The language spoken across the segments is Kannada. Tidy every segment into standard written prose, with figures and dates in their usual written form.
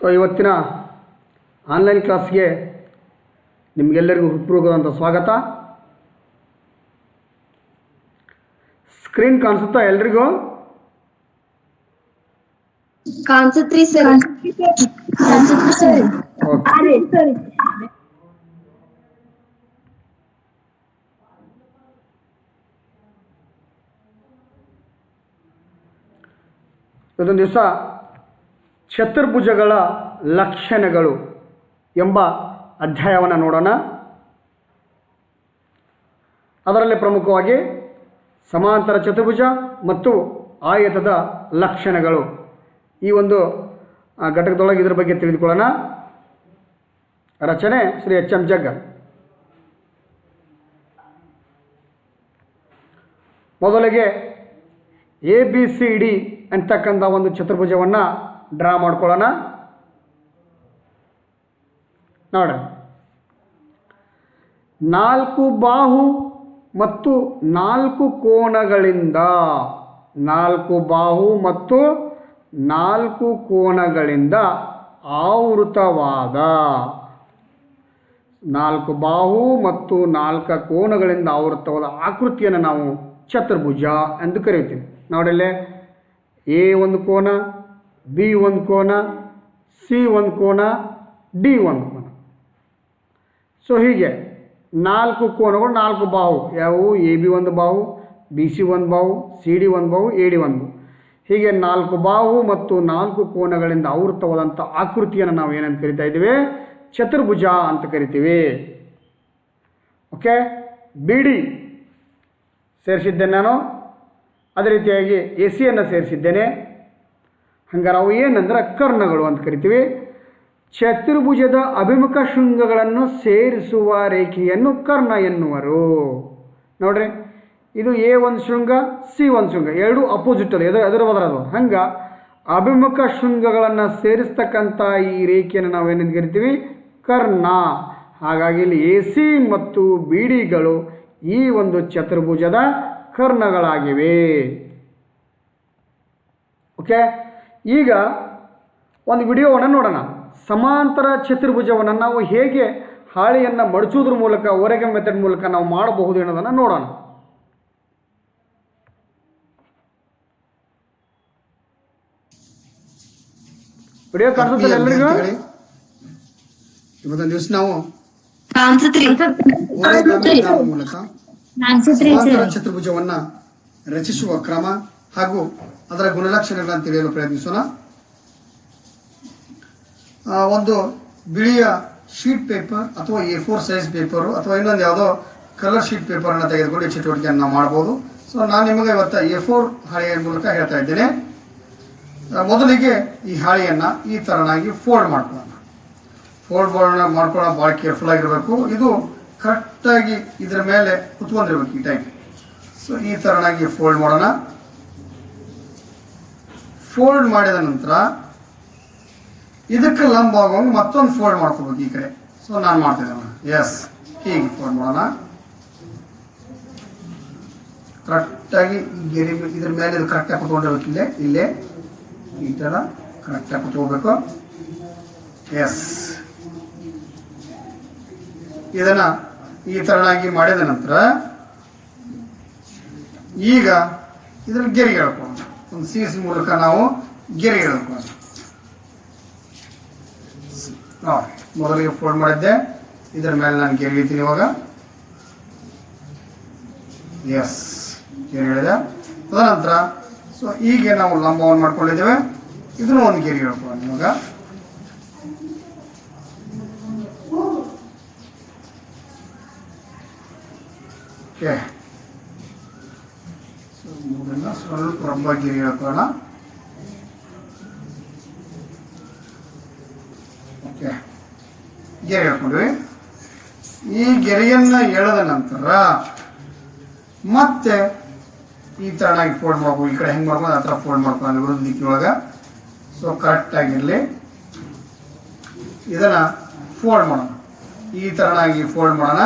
ಸೊ ಇವತ್ತಿನ ಆನ್ಲೈನ್ ಕ್ಲಾಸ್ಗೆ ನಿಮಗೆಲ್ಲರಿಗೂ ಹೃತ್ಪೂರ್ವಕವಾದಂಥ ಸ್ವಾಗತ. ಸ್ಕ್ರೀನ್ ಕಾಣಿಸುತ್ತಾ ಎಲ್ರಿಗೂ? ಕಾಣಿಸುತ್ರಿ ಸರ್. ಇದೊಂದು ದಿವಸ ಚತುರ್ಭುಜಗಳ ಲಕ್ಷಣಗಳು ಎಂಬ ಅಧ್ಯಾಯವನ್ನು ನೋಡೋಣ. ಅದರಲ್ಲಿ ಪ್ರಮುಖವಾಗಿ ಸಮಾಂತರ ಚತುರ್ಭುಜ ಮತ್ತು ಆಯತದ ಲಕ್ಷಣಗಳು ಈ ಒಂದು ಘಟಕದೊಳಗೆ ಇದರ ಬಗ್ಗೆ ತಿಳಿದುಕೊಳ್ಳೋಣ. ರಚನೆ ಶ್ರೀ ಎಚ್ ಎಂ ಜಗ್ಗ. ಮೊದಲಿಗೆ ABCD ಅಂತಕ್ಕಂಥ ಒಂದು ಚತುರ್ಭುಜವನ್ನು ಡ್ರಾ ಮಾಡ್ಕೊಳ್ಳೋಣ. ನೋಡಿ, 4 ಬಾಹು ಮತ್ತು 4 ಕೋನಗಳಿಂದ 4 ಬಾಹು ಮತ್ತು 4 ಕೋನಗಳಿಂದ ಆವೃತವಾದ 4 ಬಾಹು ಮತ್ತು 4 ಕೋನಗಳಿಂದ ಆವೃತವಾದ ಆಕೃತಿಯನ್ನು ನಾವು ಚತುರ್ಭುಜ ಎಂದು ಕರೆಯುತ್ತೀವಿ. ನೋಡಲ್ಲೇ A ಒಂದು ಕೋನ, B ಒಂದು ಕೋನ, C ಒಂದು ಕೋನ, D ಒಂದು ಕೋನ. ಸೊ ಹೀಗೆ 4 ಕೋನಗಳು 4 ಬಾಹು ಯಾವುವು? AB ಒಂದು ಬಾಹು, BC ಒಂದು ಬಾಹು, CD ಒಂದು ಬಾಹು, AD ಒಂದು ಬಾಹು. ಹೀಗೆ 4 ಬಾಹು ಮತ್ತು 4 ಕೋನಗಳಿಂದ ಆವೃತವಾದಂಥ ಆಕೃತಿಯನ್ನು ನಾವು ಏನಂತ ಕರಿತಾ ಇದ್ದೀವಿ? ಚತುರ್ಭುಜ ಅಂತ ಕರಿತೀವಿ. ಓಕೆ, BD ಸೇರಿಸಿದ್ದೇನೆ ನಾನು. ಅದೇ ರೀತಿಯಾಗಿ AC ಸೇರಿಸಿದ್ದೇನೆ. ಹಂಗಾರೆ ಅವು ಏನಂದ್ರೆ ಕರ್ಣಗಳು ಅಂತ ಕರಿತೀವಿ. ಚತುರ್ಭುಜದ ಅಭಿಮುಖ ಶೃಂಗಗಳನ್ನು ಸೇರಿಸುವ ರೇಖೆಯನ್ನು ಕರ್ಣ ಎನ್ನುವರು. ನೋಡ್ರಿ, ಇದು A ಒಂದು ಶೃಂಗ, C ಒಂದು ಶೃಂಗ, ಎರಡು ಅಪೋಸಿಟ್ ಅದು, ಎದುರು ಬದರದು. ಹಂಗೆ ಅಭಿಮುಖ ಶೃಂಗಗಳನ್ನು ಸೇರಿಸ್ತಕ್ಕಂಥ ಈ ರೇಖೆಯನ್ನು ನಾವೇನೆಂದು ಕರಿತೀವಿ? ಕರ್ಣ. ಹಾಗಾಗಿ ಇಲ್ಲಿ AC ಮತ್ತು BDಗಳು ಈ ಒಂದು ಚತುರ್ಭುಜದ ಕರ್ಣಗಳಾಗಿವೆ. ಓಕೆ, ಈಗ ಒಂದು ವಿಡಿಯೋವನ್ನು ನೋಡೋಣ. ಸಮಾಂತರ ಚತುರ್ಭುಜವನ್ನು ನಾವು ಹೇಗೆ ಹಾಳೆಯನ್ನು ಮಡಚುವುದ್ರ ಮೂಲಕ, ಓರೆಗೆ ಮೆಥಡ್ ಮೂಲಕ ನಾವು ಮಾಡಬಹುದು ಅನ್ನೋದನ್ನು ನೋಡೋಣ. ವಿಡಿಯೋ ಕಾಣಿಸುತ್ತದೆ ಎಲ್ಲರಿಗೂ? ಇವತ್ತೊಂದು ದಿವಸ ನಾವು ಮೂಲಕ ಚತುರ್ಭುಜವನ್ನ ರಚಿಸುವ ಕ್ರಮ ಹಾಗೂ ಅದರ ಗುಣಲಕ್ಷಣಗಳನ್ನು ತಿಳಿಯಲು ಪ್ರಯತ್ನಿಸೋಣ. ಒಂದು ಬಿಳಿಯ ಶೀಟ್ ಪೇಪರ್ ಅಥವಾ A4 ಸೈಜ್ ಪೇಪರು ಅಥವಾ ಇನ್ನೊಂದು ಯಾವುದೋ ಕಲರ್ ಶೀಟ್ ಪೇಪರನ್ನು ತೆಗೆದುಕೊಂಡು ಈ ಚಟುವಟಿಕೆಯನ್ನು ನಾವು ಮಾಡ್ಬೋದು. ಸೊ ನಾನು ನಿಮಗೆ ಇವತ್ತು A4 ಹಾಳೆಯ ಮೂಲಕ ಹೇಳ್ತಾ ಇದ್ದೇನೆ. ಮೊದಲಿಗೆ ಈ ಹಾಳೆಯನ್ನು ಈ ಥರನಾಗಿ ಫೋಲ್ಡ್ ಮಾಡ್ಕೊಳ್ಳೋಣ. ಮಾಡ್ಕೊಳ್ಳೋ ಭಾಳ ಕೇರ್ಫುಲ್ ಆಗಿರಬೇಕು. ಇದು ಕರೆಕ್ಟಾಗಿ ಇದರ ಮೇಲೆ ಕುತ್ಕೊಂಡಿರ್ಬೇಕು ಈ ಟೈಪ್. ಸೊ ಈ ಥರನಾಗಿ ಫೋಲ್ಡ್ ಮಾಡೋಣ. ಫೋಲ್ಡ್ ಮಾಡಿದ ನಂತರ ಇದಕ್ಕೆ ಲಂಬ ಆಗುವಂಗೆ ಮತ್ತೊಂದು ಫೋಲ್ಡ್ ಮಾಡ್ಕೋಬೇಕು ಈ ಕಡೆ. ಸೊ ನಾನು ಮಾಡ್ತಿದ್ದೇನೆ. ಎಸ್, ಹೀಗೆ ಫೋಲ್ಡ್ ಮಾಡೋಣ. ಕರೆಕ್ಟಾಗಿ ಗೆರೆ ಇದ್ರ ಮೇಲೆ ಇದು ಕರೆಕ್ಟಾಗಿ ಕುತ್ಕೊಂಡಿರ್ಬೇಕು. ಇಲ್ಲೇ ಈ ಥರ ಕರೆಕ್ಟಾಗಿ ಕುತ್ಕೋಬೇಕು. ಎಸ್, ಇದನ್ನು ಈ ಥರನಾಗಿ ಮಾಡಿದ ನಂತರ ಈಗ ಇದರಲ್ಲಿ ಗೆರೆ ಹೇಳ್ಕೊಳ್ಳೋಣ. ಒಂದು ಸೀಸ್ ಮೂಲಕ ನಾವು ಗೆರೆ ಹೇಳ್ಕೊಳ್ಳೋಣ. ನೋಡಿ, ಮೊದಲಿಗೆ ಫೋಲ್ಡ್ ಮಾಡಿದ್ದೆ, ಇದರ ಮೇಲೆ ನಾನು ಗೆರೆ ಹೇಳ್ತೀನಿ ಇವಾಗ. ಎಸ್, ಗೆರೆ ಹೇಳಿದೆ. ತದನಂತರ ಸೊ ಹೀಗೆ ನಾವು ಲಂಬವನ್ನು ಮಾಡ್ಕೊಂಡಿದ್ದೇವೆ. ಇದನ್ನು ಒಂದು ಗೆರೆ ಹೇಳ್ಕೊಳ್ಳೋಣ ಇವಾಗ. ಓಕೆ, ಸ್ವಲ್ಪ ರಬ್ಬ ಗೆರೆ ಹೇಳ್ಕೊಳ್ಳೋಣ. ಓಕೆ, ಗೆರೆ ಹೇಳ್ಕೊಂಡ್ವಿ. ಈ ಗೆರೆಯನ್ನು ಎಳೆದ ನಂತರ ಮತ್ತೆ ಈ ಥರನಾಗಿ ಫೋಲ್ಡ್ ಮಾಡ್ಬೋದು. ಈ ಕಡೆ ಹೆಂಗೆ ಮಾಡ್ಕೊಂಡು ಆ ಥರ ಫೋಲ್ಡ್ ಮಾಡ್ಕೊಂಡು ವಿರುದ್ಧ ದಿಕ್ಕಿನೊಳಗೆ. ಸೊ ಕರೆಕ್ಟಾಗಿರಲಿ. ಇದನ್ನು ಫೋಲ್ಡ್ ಮಾಡೋಣ. ಈ ಥರನಾಗಿ ಫೋಲ್ಡ್ ಮಾಡೋಣ.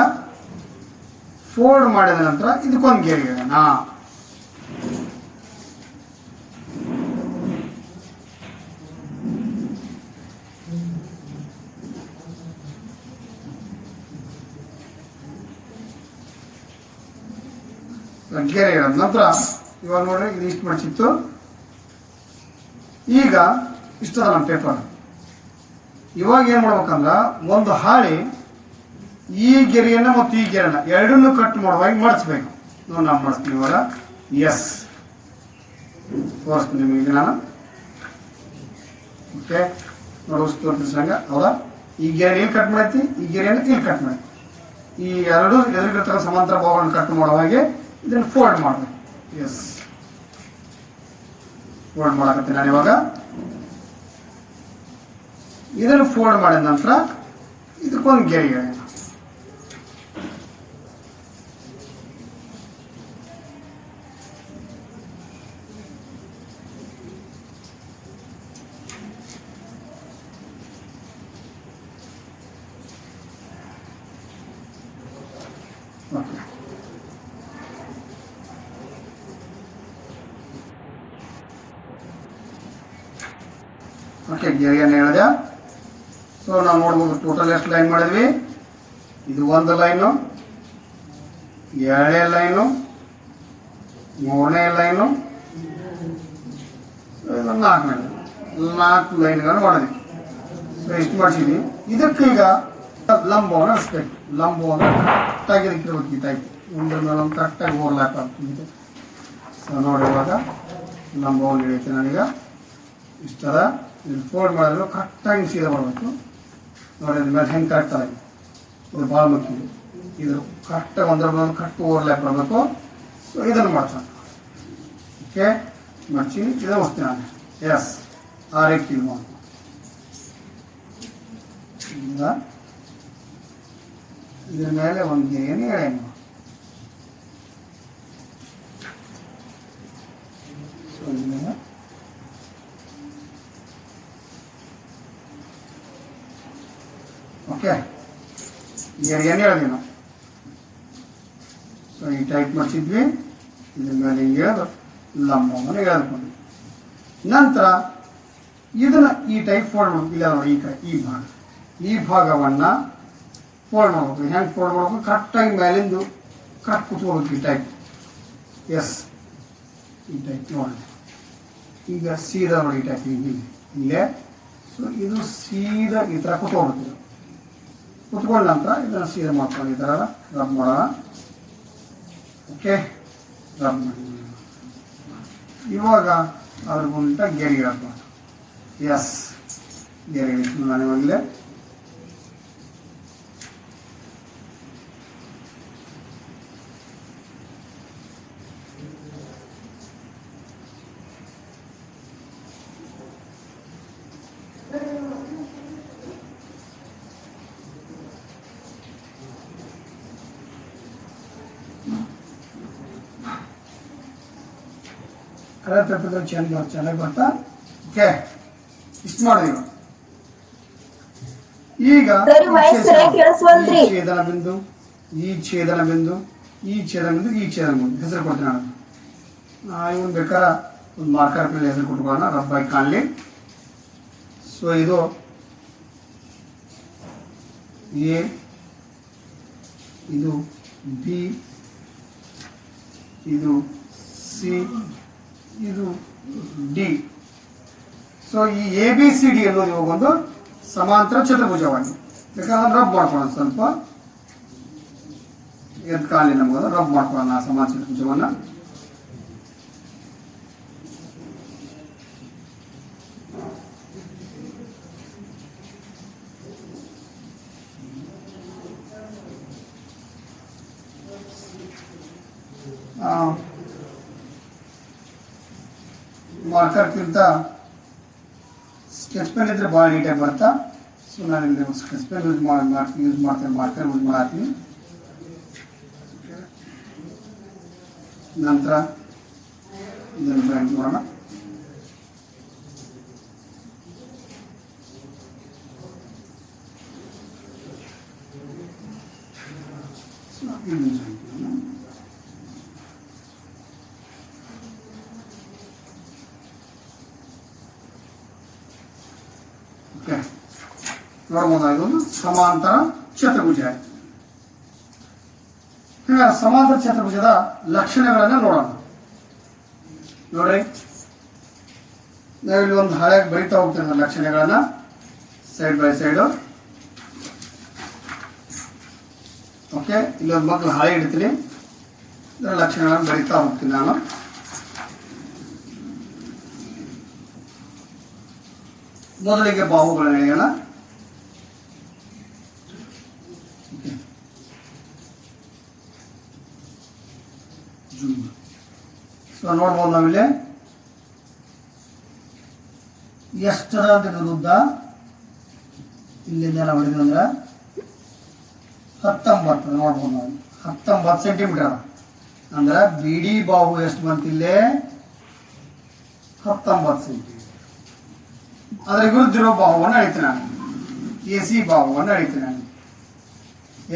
ಫೋಲ್ಡ್ ಮಾಡಿದ ನಂತರ ಇದಕ್ಕೊಂದು ಗೆರೆ ಹೇಳೋಣ. ಗೆರೆ ಇರೋದು. ನಂತರ ಇವಾಗ ನೋಡ್ರಿ ಇದು ಇಷ್ಟು ಮಡಚಿತ್ತು. ಈಗ ಇಷ್ಟದ ನಮ್ಮ ಪೇಪರ್. ಇವಾಗ ಏನು ಮಾಡ್ಬೇಕಂದ್ರೆ ಒಂದು ಹಾಳಿ ಈ ಗೆರೆಯನ್ನು ಮತ್ತು ಈ ಗೆರೆನ ಎರಡನ್ನೂ ಕಟ್ ಮಾಡುವಾಗಿ ಮಡಿಸ್ಬೇಕು. ನೋಡಿ ನಾವು ಮಾಡಿಸ್ತೀವಿ ಇವಾಗ. ಎಸ್ ತೋರಿಸ್ತೀನಿ ನಿಮಗೆ ನಾನು. ಓಕೆ ತೋರಿಸ್ದಂಗ ಹೌದಾ. ಈ ಗೆರೆ ಇಲ್ಲಿ ಕಟ್ ಮಾಡೈತಿ, ಈ ಗೆರೆಯನ್ನು ಇಲ್ಲಿ ಕಟ್ ಮಾಡೈತಿ. ಈ ಎರಡು ಎದುರುಗಿರ್ತಕ್ಕ ಸಮಾಂತರ ಭಾಗಗಳನ್ನು ಕಟ್ ಮಾಡೋ ಹಾಗೆ ಇದನ್ನು ಫೋಲ್ಡ್ ಮಾಡಬೇಕು. ಎಸ್ ಫೋಲ್ಡ್ ಮಾಡಕತ್ತೀನಿ ನಾನು ಇವಾಗ. ಇದನ್ನು ಫೋಲ್ಡ್ ಮಾಡಿದ ನಂತರ ಇದಕ್ಕೊಂದು ಗೆರೆ ಎಳೆಯೋಣ. ಓಕೆ ಗೆರೆಯನ್ನು ಹೇಳಿದೆ. ಸೊ ನಾವು ನೋಡ್ಬೋದು ಟೋಟಲ್ ಎಷ್ಟು ಲೈನ್ ಮಾಡಿದ್ವಿ. ಇದು ಒಂದು ಲೈನು, ಎರಡನೇ ಲೈನು, ಮೂರನೇ ಲೈನು, ಇದು ನಾಲ್ಕು ಲೈನ್ಗಳನ್ನು ಮಾಡಿದ್ವಿ. ಸೊ ಇಷ್ಟು ಮಾಡಿಸಿದ್ವಿ. ಇದಕ್ಕೀಗ ಲಂಬವನ್ನು ಹರಿಸ್ಬೇಕು. ಲಂಬವನ್ನು ಕರೆಕ್ಟಾಗಿ ಇದಕ್ಕಿರ್ಬೇಕು. ಈ ಟೈಪ್ ಒಂದ್ರ ಮೇಲೆ ಒಂದು ಕರೆಕ್ಟಾಗಿ ಓವರ್ಲ್ಯಾಪ್ ಆಗ್ತದೆ. ಸೊ ನೋಡಿ ಇವಾಗ ಲಂಬವನ್ನು ಹಿಡಿಯುತ್ತೆ ನಾನೀಗ. ಇಷ್ಟದ ಇದು ಫೋಲ್ಡ್ ಮಾಡಿದ್ರು ಕರೆಕ್ಟಾಗಿ ಸೀದಾ ಮಾಡಬೇಕು. ನೋಡಿ ಅದ್ರ ಮೇಲೆ ಹೆಂಗೆ ಕರೆಕ್ಟಾಗಿ ಇದು ಭಾಳ ಮುಖ್ಯ. ಇದು ಕರೆಕ್ಟಾಗಿ ಒಂದರ ಮೇಲೆ ಕರೆಕ್ಟ್ ಓವರ್ಲ್ಯಾಪ್ ಮಾಡಬೇಕು. ಸೊ ಇದನ್ನು ಮಾಡ್ಸೋಣ. ಓಕೆ ಮಡ್ಚಿ ಇದನ್ನು ಹೊಸ್ತೀನಿ ನಾನು. ಎಸ್ ಆ ರೀತಿ ಮಾಡಿ ಇದ್ರ ಮೇಲೆ ಒಂದು ಗೆರೆಯನ್ನು ಎಳೆಯೋಣ. ಸೊ ಇದನ್ನ ಓಕೆ ಗೆರೆಯನ್ನು ಎಳೆದ್ವಿ ನಾವು. ಸೊ ಈ ಟೈಪ್ ಮಾಡಿಸಿದ್ವಿ. ಇದ್ರ ಮೇಲೆ ಹಿಂಗೆ ಎಳೆದು ಲಂಬವನ್ನು ಎಳೆದುಕೊಂಡ್ವಿ. ನಂತರ ಇದನ್ನು ಈ ಟೈಪ್ ಫೋಲ್ಡ್ ಮಾಡಬೇಕು. ಇಲ್ಲ ನೋಡಿ ಈ ಕಡೆ ಈ ಭಾಗವನ್ನು ಫೋಲ್ಡ್ ಮಾಡಬೇಕು. ಹೆಂಗೆ ಫೋಲ್ಡ್ ಮಾಡಬೇಕು? ಕರೆಕ್ಟಾಗಿ ಮೇಲಿಂದು ಕರೆಕ್ಟ್ ಕುತ್ಕೋಬೇಕು ಈ ಟೈಪ್. ಎಸ್ ಈ ಟೈಪ್ ನೋಡಿ. ಈಗ ಸೀದಾ ನೋಡಿ ಈ ಟೈಪ್ ಇಲ್ಲೇ. ಸೊ ಇದು ಸೀದಾ ಈ ಥರ ಕುತ್ಕೋಬೇಕು. ಕುತ್ಕೊಂಡ ನಂತರ ಇದನ್ನು ಸೀದಾ ಮಾಡ್ಕೊಂಡು ಈ ಥರ ರಬ್ ಮಾಡೋಣ. ಓಕೆ ರಬ್ ಮಾಡಿ ಇವಾಗ ಅದ್ರ ಗುಂಟ ಗೆರೆ ಹಾಕೋಣ. ಎಸ್ ಗೆರೆ ಇಟ್ಟು ನಾನು ಇವಾಗಲೇ ಕಲರ್ ಪೇಪರ್ದಲ್ಲಿ ಚೆನ್ನಾಗಿ ಬರ್ತಾ. ಓಕೆ ಇಷ್ಟು ಮಾಡಿದೀವಿ. ಈಗ ಈ ಛೇದನ ಬಿಂದು, ಈ ಛೇದನ ಬಿಂದು, ಈ ಛೇದನ ಬಿಂದು, ಈ ಛೇದನ ಬಿಂದು ಹೆಸರು ಕೊಡ್ತೀನಿ ನಾನು. ಇವನು ಬೇಕಾದ್ರೆ ಒಂದು ಮಾರ್ಕರ್ ಮೇಲೆ ಹೆಸರು ಕೊಟ್ಕೊಳ್ಳೋಣ, ರಬ್ಬಾಗಿ ಕಾಣಲಿ. ಸೊ ಇದು ಎ, ಇದು ಬಿ, ಇದು ಸಿ, ಇದು ಡಿ. ಸೊ ಈ ಎ ಬಿ ಸಿ ಡಿ ಅನ್ನೋದು ಇವಾಗ ಒಂದು ಸಮಾಂತರ ಚತುರ್ಭುಜವಾಗಿ ಬೇಕಾದ್ರೆ ರಬ್ ಮಾಡ್ಕೊಳ್ಳೋಣ. ಸ್ವಲ್ಪ ಎದ್ದು ಕಾಲಿ ನಮಗೋದು ರಬ್ ಮಾಡ್ಕೊಳ್ಳೋಣ ಆ ಸಮಾಂತರ ಚತುರ್ಭುಜವನ್ನು. ಮಾರ್ಕರ್ಗಿಂತ ಸ್ಕೆಚ್ ಪೆನ್ ಇದ್ರೆ ಭಾಳ ನೀಟಾಗಿ ಬರ್ತಾ. ಸೊ ನಾನು ಇಲ್ಲಿ ಸ್ಕೆಚ್ ಪೆನ್ ಯೂಸ್ ಮಾಡ್ತೇನೆ, ಮಾರ್ಕರ್ ಯೂಸ್ ಮಾಡ್ತೀನಿ. ನಂತರ ಇದನ್ನು ಡ್ರಾಯಿಂಗ್ ಮಾಡೋಣ. ಓಕೆ ನೋಡ್ಬೋದು, ಇದೊಂದು ಸಮಾಂತರ ಚತುರ್ಭುಜ ಆಯ್ತು. ಸಮಾಂತರ ಚತುರ್ಭುಜದ ಲಕ್ಷಣಗಳನ್ನು ನೋಡೋಣ. ನೋಡ್ರಿ, ನಾವಿಲ್ಲಿ ಒಂದು ಹಳೆಯಾಗಿ ಬರಿತಾ ಹೋಗ್ತೀನಿ ಲಕ್ಷಣಗಳನ್ನ ಸೈಡ್ ಬೈ ಸೈಡು. ಓಕೆ, ಇಲ್ಲೊಂದು ಮಕ್ಕಳು ಹಳೆ ಇಡ್ತೀನಿ, ಇದರ ಲಕ್ಷಣಗಳನ್ನು ಬರಿತಾ ಹೋಗ್ತೀನಿ ನಾನು. ಮೊದಲಿಗೆ ಬಾಹುಗಳನ್ನು ಎಳೆಯೋಣ. ಸೊ ನೋಡ್ಬೋದು ನಾವಿಲ್ಲಿ ಎಷ್ಟರ ಅಂತ ಉದ್ದ ಇಲ್ಲಿಂದ ನಾವು ಹೊಡೆದ್ವಿ ಅಂದ್ರೆ 19 ನೋಡ್ಬೋದು ನಾವು 19 ಸೆಂಟಿಮೀಟರ್. ಅಂದ್ರೆ ಬಿಡಿ ಬಾಹು ಎಷ್ಟು ಬಂತು ಇಲ್ಲೇ 19 ಸೆಂಟಿಮೀಟರ್. ಅದರ ವಿರುದ್ಧಿರೋ ಬಾಹುವನ್ನು ಅಳಿತೀನಿ ನಾನು, AC ಬಾಹುವನ್ನು ಅಳಿತೀನಿ ನಾನು.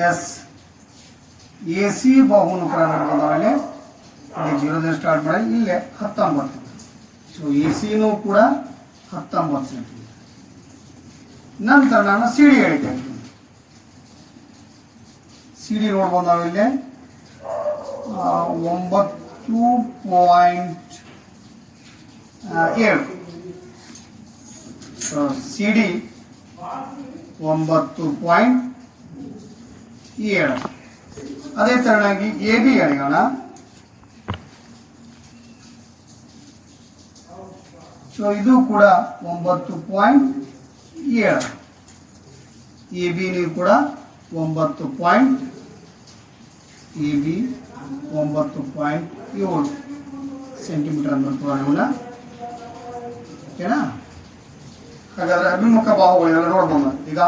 ಎಸ್, AC ಬಾಹುವನ್ನು ಕೂಡ ನೋಡ್ಬೋದು ನಾವಲ್ಲಿ ಇಲ್ಲಿ 0 ಸ್ಟಾರ್ಟ್ ಮಾಡಿ ಇಲ್ಲೇ 19. ಸೊ AC ಕೂಡ 19 ಸೆಂಟಿಮೀಟರ್. ನಂತರ ನಾನು CD ಎಳಿತಾ ಇದ್ದೀನಿ. CD ನೋಡ್ಬೋದು ನಾವಿಲ್ಲಿ 9.7. So CD 9.7. ಅದೇ ತರನಾಗಿ AB ಎಳೆಯೋಣ. ಸೊ ಇದು ಕೂಡ 9.7. AB ಕೂಡ 9.7 ಸೆಂಟಿಮೀಟರ್ ಅಂತ ಇವನ್ನ. ಓಕೆನಾ? ಹಾಗಾದ್ರೆ ಅಭಿಮುಖ ಬಾಹುಗಳೆಲ್ಲ ನೋಡ್ಬೋದು. ಈಗ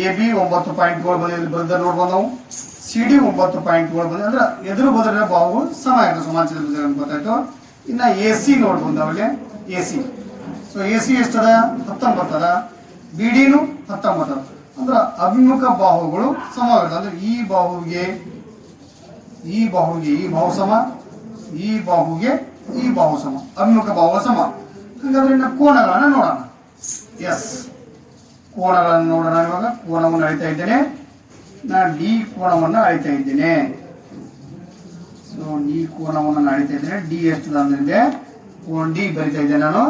AB 9.7 ಬಂದಿದೆ ಬಂದ ನೋಡ್ಬೋದು ನಾವು. CD 9.7 ಬಂದಿದೆ ಅಂದ್ರೆ ಎದುರು ಬದಲಿನ ಬಾಹುಗಳು ಸಮ ಆಯ್ತು, ಸಮಾಂತರ ಗೊತ್ತಾಯ್ತು. ಇನ್ನು AC ನೋಡ್ಬೋದು ನಾವಲ್ಲಿ AC. ಸೊ AC ಎಷ್ಟದ 19 ಅದ, BDನೂ 19 ಅದ. ಅಂದ್ರೆ ಅಭಿಮುಖ ಬಾಹುಗಳು ಸಮವಾಗಿರ್ತದೆ. ಅಂದ್ರೆ ಈ ಬಾಹುಗೆ ಈ ಬಾಹು ಸಮ, ಈ ಬಾಹುಗೆ ಈ ಬಾಹು ಸಮ, ಅಭಿಮುಖ ಬಾಹುಗಳು ಸಮ. ಹಾಗಾದ್ರೆ ಇನ್ನು ಕೋನಗಳನ್ನು ನೋಡೋಣ. ಎಸ್, ಕೋನಗಳನ್ನು ನೋಡೋಣ. ಇವಾಗ ಕೋನವನ್ನು ಅಳಿತಾ ಇದ್ದೇನೆ ನಾನು, D ಕೋನವನ್ನು ಅಳಿತಾ ಇದ್ದೇನೆ. ಸೊ D ಕೋನವನ್ನು ನಾನು ಅಳಿತಾ ಇದ್ದೇನೆ. D ಎಷ್ಟದ ಅಂದ್ರೆ ಕೋನ D ಬರಿತಾ ಇದ್ದೇನೆ ನಾನು.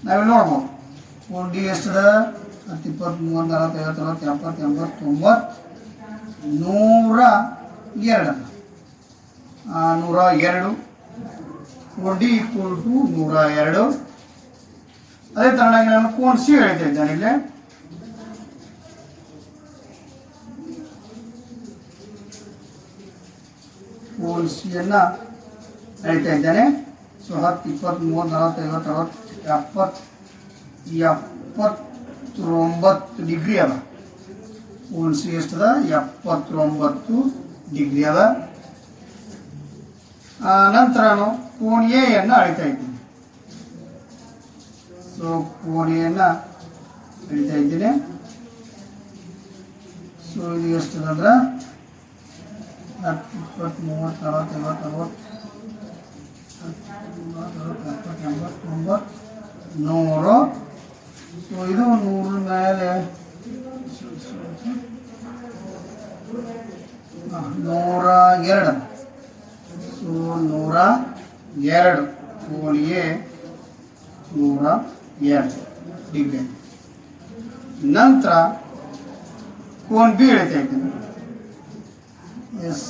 ನಾವಿಲ್ಲಿ ನೋಡ್ಬೋದು ಕೋನ D ಎಷ್ಟದ 10, 20, 30, 40, 50, 70, 80, 90, 102. 102 ಕೋನ D = 102. ಅದೇ ತರನಾಗಿ ನಾನು ಕೋನ C ಹೇಳ್ತಾ ಇದ್ದೇನೆ. ಇಲ್ಲಿ ಕೋನ C ಅನ್ನ ಹೇಳ್ತಾ ಇದ್ದೇನೆ. ಸೊ 10, 20, 30, 40, 50, 70, 79 ಡಿಗ್ರಿ ಅದ. ಕೋನ C ಎಷ್ಟದ 79 ಡಿಗ್ರಿ ಅದ. ನಂತರ ನಾನು ಕೋನ A ಅನ್ನು ಅಳಿತಾ ಇದ್ದೀನಿ. ಸೊ ಕೋನ A ಅನ್ನು ಅಳಿತಾ ಇದ್ದೀನಿ. ಸೊ ಇದು ಎಷ್ಟದಂದ್ರೆ 10, 20, 30, 40, 50, 60, 70, 80, 90, 100. ಸೊ ಇದು 100 ಮೇಲೆ 102. ಸೊ 102 ಕೋನ A 102 ಡಿಗ್ರಿ. ನಂತರ ಕೋನ B ಎಳಿತಾ ಇದ್ದೀನಿ. ಎಸ್,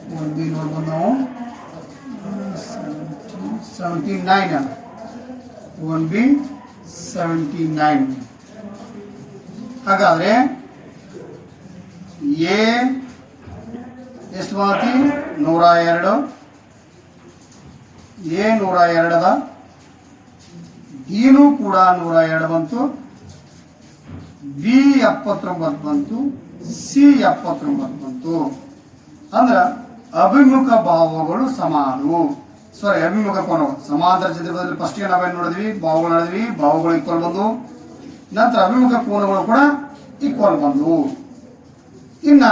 ಕೋನ B ನೋಡ್ಬೋದು ನಾವು 79 ಅಲ್ಲ. ಕೋನ B 79. ಹಾಗಾದ್ರೆ A ಎಷ್ಟು ಬಂತಿ 102. A 102 ಅದ. Dನೂ ಕೂಡ 102 ಬಂತು. B 79 ಬಂತು. C 79 ಬಂತು. ಅಂದ್ರೆ ಅಭಿಮುಖ ಬಾಹುಗಳು ಸಮಾನವು. ಸಾರಿ, ಅಭಿಮುಖ ಕೋನಗಳು ಸಮಾಂತರ ಚತುರ್ಭುಜದಲ್ಲಿ ಫಸ್ಟ್ಗೆ ನಾವೇನು ನೋಡಿದ್ವಿ, ಬಾಹುಗಳು ನೋಡಿದ್ವಿ, ಬಾಹುಗಳು ಈಕ್ವಲ್ ಬಂದು. ನಂತರ ಅಭಿಮುಖ ಕೋನಗಳು ಕೂಡ ಈಕ್ವಲ್ ಬಂದು. ಇನ್ನ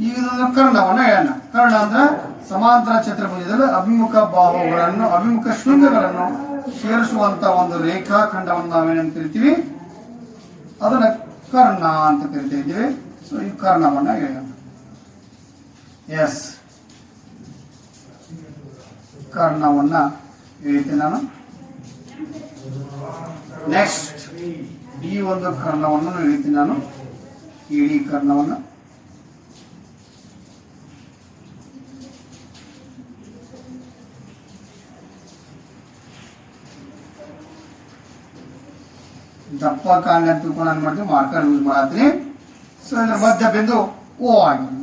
ಈಗ ಕರ್ಣವನ್ನು ಹೇಳೋಣ. ಕರ್ಣ ಅಂದ್ರೆ ಸಮಾಂತರ ಚತುರ್ಭುಜದಲ್ಲಿ ಅಭಿಮುಖ ಬಾಹುಗಳನ್ನು, ಅಭಿಮುಖ ಶೃಂಗಗಳನ್ನು ಸೇರಿಸುವಂತ ಒಂದು ರೇಖಾಖಂಡವನ್ನು ನಾವೇನಂತ ಕರಿತೀವಿ, ಅದನ್ನ ಕರ್ಣ ಅಂತ ಕರಿತಾ ಇದ್ದೀವಿ. ಸೊ ಈ ಕರ್ಣವನ್ನು ಎಳೆಯೋಣ. ಎಸ್, ಕರ್ಣವನ್ನು ಎಳಿತೀನಿ ನಾನು. ನೆಕ್ಸ್ಟ್ ಈ ಒಂದು ಕರ್ಣವನ್ನು ಎಳಿತೀನಿ ನಾನು, ಇಡೀ ಕರ್ಣವನ್ನು. ದಪ್ಪ ಕಾರಣ ಅಂತ ತಿಳ್ಕೊಂಡು ಏನು ಮಾಡ್ತೀವಿ, ಮಾರ್ಕರ್ ಯೂಸ್ ಮಾಡತ್ತೀನಿ. ಸೊ ಇದ್ರ ಮಧ್ಯ ಬಿಂದು ಓ ಆಗಿದೆ.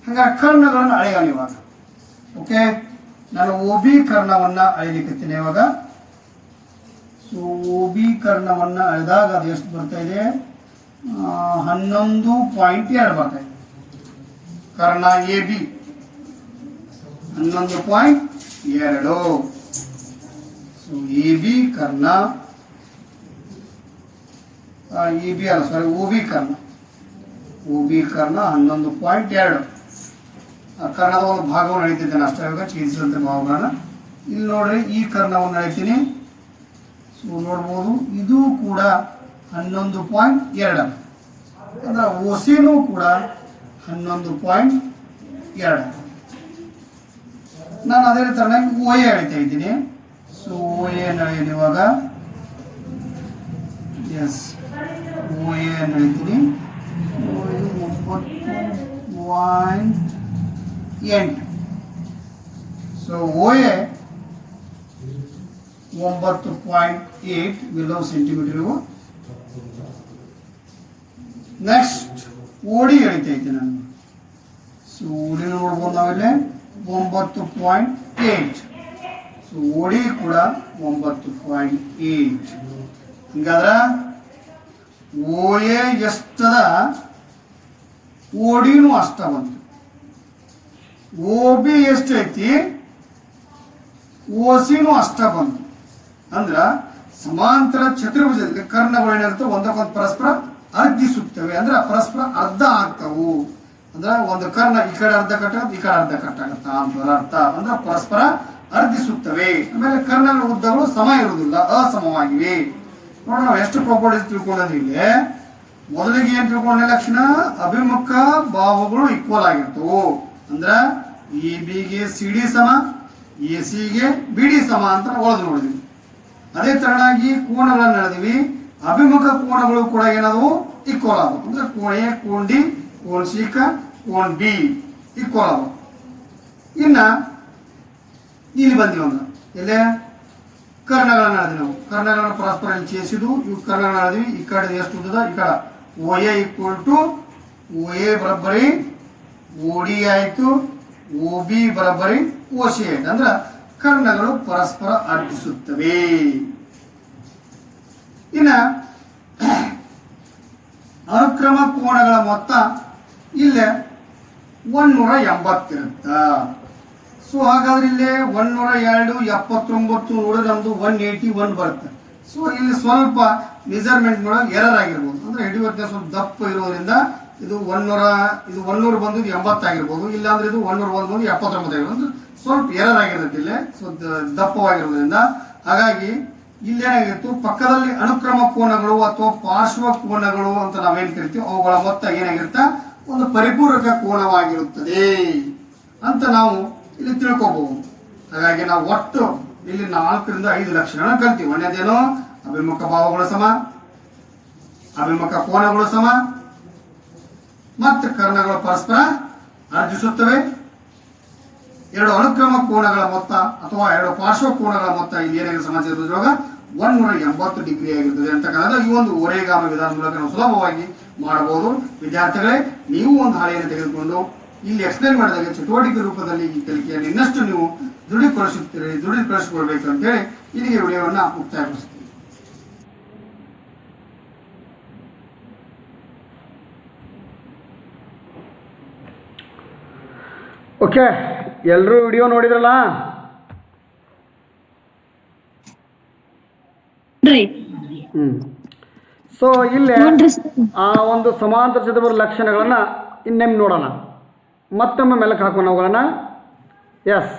ಹಾಗಾಗಿ ಕರ್ಣಗಳನ್ನು ಅಳೆಯೋಣ ಇವಾಗ. ಓಕೆ, ನಾನು ಓ ಬಿ ಕರ್ಣವನ್ನು ಅಳಿಲಿಕ್ಕತ್ತೀನಿ ಇವಾಗ. ಸೊ ಓ ಬಿ ಕರ್ಣವನ್ನು ಅಳೆದಾಗ ಅದು ಎಷ್ಟು ಬರ್ತಾ ಇದೆ, 11.2 ಬರ್ತಾ ಇದೆ. ಕರ್ಣ A B 11.2. So A B ಕರ್ಣ, ಇ ಬಿ ಅಲ್ಲ ಸಾರಿ, ಓ ಬಿ ಕರ್ಣ. ಓ ಬಿ ಕರ್ಣ 11.2. ಕರ್ಣದ ಒಂದು ಭಾಗವನ್ನು ಎಳಿತಿದ್ದೇನೆ ಅಷ್ಟೇ ಇವಾಗ, ಛೇದಿಸಿದಂಥ ಭಾಗಗಳನ್ನು. ಇಲ್ಲಿ ನೋಡ್ರಿ ಈ ಕರ್ಣವನ್ನು ಎಳಿತೀನಿ. ಸೊ ನೋಡ್ಬೋದು ಇದು ಕೂಡ 11.2 ಅಂದ್ರೆ ಓಸಿನೂ ಕೂಡ 11.2. ನಾನು ಅದೇ ತರನಾಗಿ ಓ ಎ ಎಳಿತಾ ಇದ್ದೀನಿ. ಸೊ ಓ ಎ ಎಳೆಯೋಣ ಇವಾಗ. ಎಸ್, ಓ ಎ ಎಳಿತೀನಿ. ಇದು 9.8. So O A 9.8 below centimetre. Next O D ಎಳಿತಾ ಇದ್ದೀನಿ ನಾನು. ಸೊ ಓಡಿ ನೋಡ್ಬೋದು ನಾವಿಲ್ಲಿ 9.8. ಸೊ ಓಡಿ ಕೂಡ 9.8. ಹಿಂಗಾದ್ರೆ ಓ ಎ ಎಷ್ಟದ, ಓಡಿನೂ ಅಷ್ಟ ಬಂತು. ಓ ಬಿ ಎಷ್ಟೈತಿ, ಓ ಸಿನೂ ಅಷ್ಟ ಬಂತು. ಅಂದ್ರ ಸಮಾಂತರ ಚತುರ್ಭುಜದಲ್ಲಿ ಕರ್ಣಗಳೇನಿರುತ್ತೆ ಒಂದಕ್ಕೊಂದು ಪರಸ್ಪರ ಅರ್ಧಿಸುತ್ತವೆ, ಅಂದ್ರೆ ಪರಸ್ಪರ ಅರ್ಧ ಆಗ್ತಾವು. ಅಂದ್ರೆ ಒಂದು ಕರ್ಣ ಈ ಕಡೆ ಅರ್ಧ ಕಟ್ಟಾಗತ್ತೆ, ಈ ಕಡೆ ಅರ್ಧ ಕಟ್ಟಾಗತ್ತ ಅಂತ ಅರ್ಥ. ಅಂದ್ರೆ ಪರಸ್ಪರ ಅರ್ಧಿಸುತ್ತವೆ. ಆಮೇಲೆ ಕರ್ಣಗಳ ಉದ್ದಗಳು ಸಮ ಇರುವುದಿಲ್ಲ, ಅಸಮವಾಗಿವೆ. ನೋಡಿ ನಾವು ಎಷ್ಟು ಪ್ರಾಪರ್ಟೀಸ್ ತಿಳ್ಕೊಂಡ್ರೆ ಇಲ್ಲಿ ಮೊದಲಿಗೆ ಏನ್ ತಿಳ್ಕೊಂಡ ಲಕ್ಷಣ, ಅಭಿಮುಖ ಬಾಹುಗಳು ಈಕ್ವಲ್ ಆಗಿರ್ತವು. ಅಂದ್ರ ಇ ಬಿಗೆ ಸಿ ಡಿ ಸಮ, ಎ ಸಿಗೆ ಬಿ ಡಿ ಸಮ ಅಂತ ಒಳದು ನೋಡಿದ್ವಿ. ಅದೇ ತರನಾಗಿ ಕೋಣಗಳನ್ನು ಹೇಳಿದ್ವಿ, ಅಭಿಮುಖ ಕೋಣಗಳು ಕೂಡ ಏನಾದವು, ಈಕ್ವಲ್ ಆದವು. ಅಂದ್ರೆ ಕೋಣ ಎ, ಕೋಣ ಡಿ, ಕೋಣ ಸಿ ಕ, ಕೋಣ ಬಿ ಈಕ್ವಲ್ ಆದವು. ಇನ್ನ ಇಲ್ಲಿ ಬಂದಿವಿ ಅಂದ್ರೆ ಎಲ್ಲೇ ಕರ್ಣಗಳನ್ನು ಹೇಳಿದ್ವಿ ನಾವು. ಕರ್ಣಗಳನ್ನು ಪರಸ್ಪರ ಛೇದಿಸಿದ್ವು. ಇವು ಕರ್ಣಗಳನ್ನು ಹೇಳಿದ್ವಿ. ಈ ಕಡೆ ಎಷ್ಟು ಉದ್ದದ, ಈ ಕಡೆ O A equal to O A ಬರೋಬ್ಬರಿ ಓ ಡಿ ಆಯಿತು, ಓ ಬಿ ಬರೋಬ್ಬರಿ ಓ ಸಿ ಆಯ್ತು. ಅಂದ್ರೆ ಕರ್ಣಗಳು ಪರಸ್ಪರ ಅರ್ಧಿಸುತ್ತವೆ. ಇನ್ನ ಅನುಕ್ರಮ ಕೋಣಗಳ ಮೊತ್ತ ಇಲ್ಲೇ 180 ಇರುತ್ತ. ಸೊ ಹಾಗಾದ್ರೆ ಇಲ್ಲಿ 102, 79 ನೋಡಿದ್ರೆ ನಮ್ದು 181 ಬರುತ್ತೆ. ಸೊ ಇಲ್ಲಿ ಸ್ವಲ್ಪ ಮೆಜರ್ಮೆಂಟ್ ಒಳಗೆ ಎರರ್ ಆಗಿರ್ಬೋದು. ಅಂದ್ರೆ ಹಿಡಿಯುತ್ತೆ ಸ್ವಲ್ಪ ದಪ್ಪ ಇರೋದ್ರಿಂದ ಇದು 100 ಬಂದು 80 ಆಗಿರ್ಬೋದು, ಇಲ್ಲಾಂದ್ರೆ ಇದು 100 ಬಂದು 79 ಆಗಿರ್ಬೋದು. ಅಂದ್ರೆ ಸ್ವಲ್ಪ ಎರರ್ ಆಗಿರುತ್ತೆ ಇಲ್ಲಿ, ಸೊ ದಪ್ಪವಾಗಿರೋದ್ರಿಂದ. ಹಾಗಾಗಿ ಇಲ್ಲೇನಾಗಿತ್ತು, ಪಕ್ಕದಲ್ಲಿ ಅನುಕ್ರಮ ಕೋನಗಳು ಅಥವಾ ಪಾರ್ಶ್ವ ಕೋನಗಳು ಅಂತ ನಾವೇನ್ ಕರಿತೀವಿ, ಅವುಗಳ ಮೊತ್ತ ಏನಾಗಿರುತ್ತೆ, ಒಂದು ಪರಿಪೂರಕ ಕೋನವಾಗಿರುತ್ತದೆ ಅಂತ ನಾವು ಇಲ್ಲಿ ತಿಳ್ಕೋಬಹುದು. ಹಾಗಾಗಿ ನಾವು ಒಟ್ಟು ಇಲ್ಲಿ 4 ರಿಂದ 5 ಲಕ್ಷಣ ಕಲ್ತೀವಿ. ಒಂದೇದೇನು, ಅಭಿಮುಖ ಭಾವಗಳು ಸಮ, ಅಭಿಮುಖ ಕೋನಗಳು ಸಮ, ಮತ್ತು ಕರ್ಣಗಳು ಪರಸ್ಪರ ಅರ್ಜಿಸುತ್ತವೆ. 2 ಅನುಕ್ರಮ ಕೋನಗಳ ಮೊತ್ತ ಅಥವಾ 2 ಪಾರ್ಶ್ವ ಕೋನಗಳ ಮೊತ್ತ ಇಲ್ಲಿ ಏನಾಗಿದೆ ಸಮಾಜದೊಳಗ 180 ಡಿಗ್ರಿ ಆಗಿರ್ತದೆ ಅಂತಕ್ಕಂಥ ಈ ಒಂದು ಓರೆಗಾಮ ವಿಧಾನ ಮೂಲಕ ನಾವು ಸುಲಭವಾಗಿ ಮಾಡಬಹುದು. ವಿದ್ಯಾರ್ಥಿಗಳೇ, ನೀವು ಒಂದು ಹಾಳೆಯನ್ನು ತೆಗೆದುಕೊಂಡು ಇಲ್ಲಿ ಎಕ್ಸ್ಪ್ಲೇನ್ ಮಾಡಿದಾಗ ಚಟುವಟಿಕೆ ರೂಪದಲ್ಲಿ ಈ ಕಲಿಕೆಯನ್ನು ಇನ್ನಷ್ಟು ನೀವು ದೃಢೀಕರಿಸಿಕೊಳ್ಬೇಕು ಅಂತೇಳಿ ಇಲ್ಲಿಗೆ ವಿಡಿಯೋವನ್ನ ಮುಕ್ತಾಯಗೊಳಿಸ್ತೀವಿ. ಓಕೆ, ಎಲ್ಲರೂ ವಿಡಿಯೋ ನೋಡಿದ್ರಲ್ಲ? ಸೊ ಇಲ್ಲೇ ಆ ಒಂದು ಸಮಾಂತರ ಚತುರ್ಭುಜ ಲಕ್ಷಣಗಳನ್ನ ಇನ್ನೊಮ್ಮೆ ನೋಡೋಣ. ಮತ್ತೊಮ್ಮೆ ಮೆಲುಕು ಹಾಕೋಣ ಅವುಗಳನ್ನ. ಎಸ್,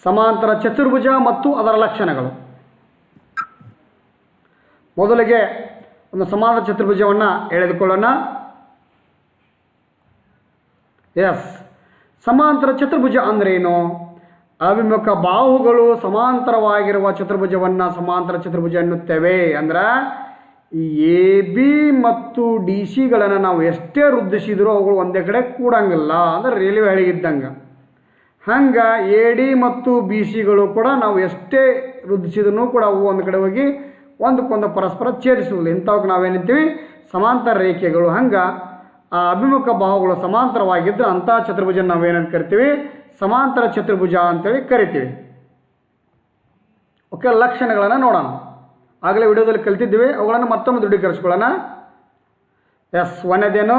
ಸಮಾಂತರ ಚತುರ್ಭುಜ ಮತ್ತು ಅದರ ಲಕ್ಷಣಗಳು. ಮೊದಲಿಗೆ ಒಂದು ಸಮಾಂತರ ಚತುರ್ಭುಜವನ್ನು ಎಳೆದುಕೊಳ್ಳೋಣ. ಎಸ್, ಸಮಾಂತರ ಚತುರ್ಭುಜ ಅಂದ್ರೇನು? ಅಭಿಮುಖ ಬಾಹುಗಳು ಸಮಾಂತರವಾಗಿರುವ ಚತುರ್ಭುಜವನ್ನು ಸಮಾಂತರ ಚತುರ್ಭುಜ ಎನ್ನುತ್ತೇವೆ. ಅಂದ್ರೆ ಈ ಎ ಬಿ ಮತ್ತು ಡಿ ಸಿಗಳನ್ನು ನಾವು ಎಷ್ಟೇ ವೃದ್ಧಿಸಿದರೂ ಅವುಗಳು ಒಂದೇ ಕಡೆ ಕೂಡಂಗಿಲ್ಲ. ಅಂದ್ರೆ ರೈಲ್ವೆ ಹಳಿ ಇದ್ದಂಗೆ. ಹಂಗೆ ಎ ಡಿ ಮತ್ತು ಬಿ ಸಿಗಳು ಕೂಡ ನಾವು ಎಷ್ಟೇ ವೃದ್ಧಿಸಿದ್ರೂ ಕೂಡ ಅವು ಒಂದು ಕಡೆ ಹೋಗಿ ಒಂದಕ್ಕೊಂದು ಪರಸ್ಪರ ಛೇದಿಸುವುದಿಲ್ಲ. ಇಂಥವಕ್ಕೆ ನಾವೇನಿರ್ತೀವಿ ಸಮಾಂತರ ರೇಖೆಗಳು. ಹಂಗೆ ಆ ಅಭಿಮುಖ ಬಾಹುಗಳು ಸಮಾಂತರವಾಗಿದ್ದರೆ ಅಂಥ ಚತುರ್ಭುಜ ನಾವೇನಂತ ಕರಿತೀವಿ? ಸಮಾಂತರ ಚತುರ್ಭುಜ ಅಂತೇಳಿ ಕರಿತೀವಿ. ಓಕೆ, ಲಕ್ಷಣಗಳನ್ನು ನೋಡೋಣ. ಆಗಲೇ ವಿಡಿಯೋದಲ್ಲಿ ಕಲಿತಿದ್ದೀವಿ, ಅವುಗಳನ್ನು ಮತ್ತೊಮ್ಮೆ ದೃಢೀಕರಿಸ್ಕೊಳ್ಳೋಣ. ಎಸ್, ಒಂದೇನು?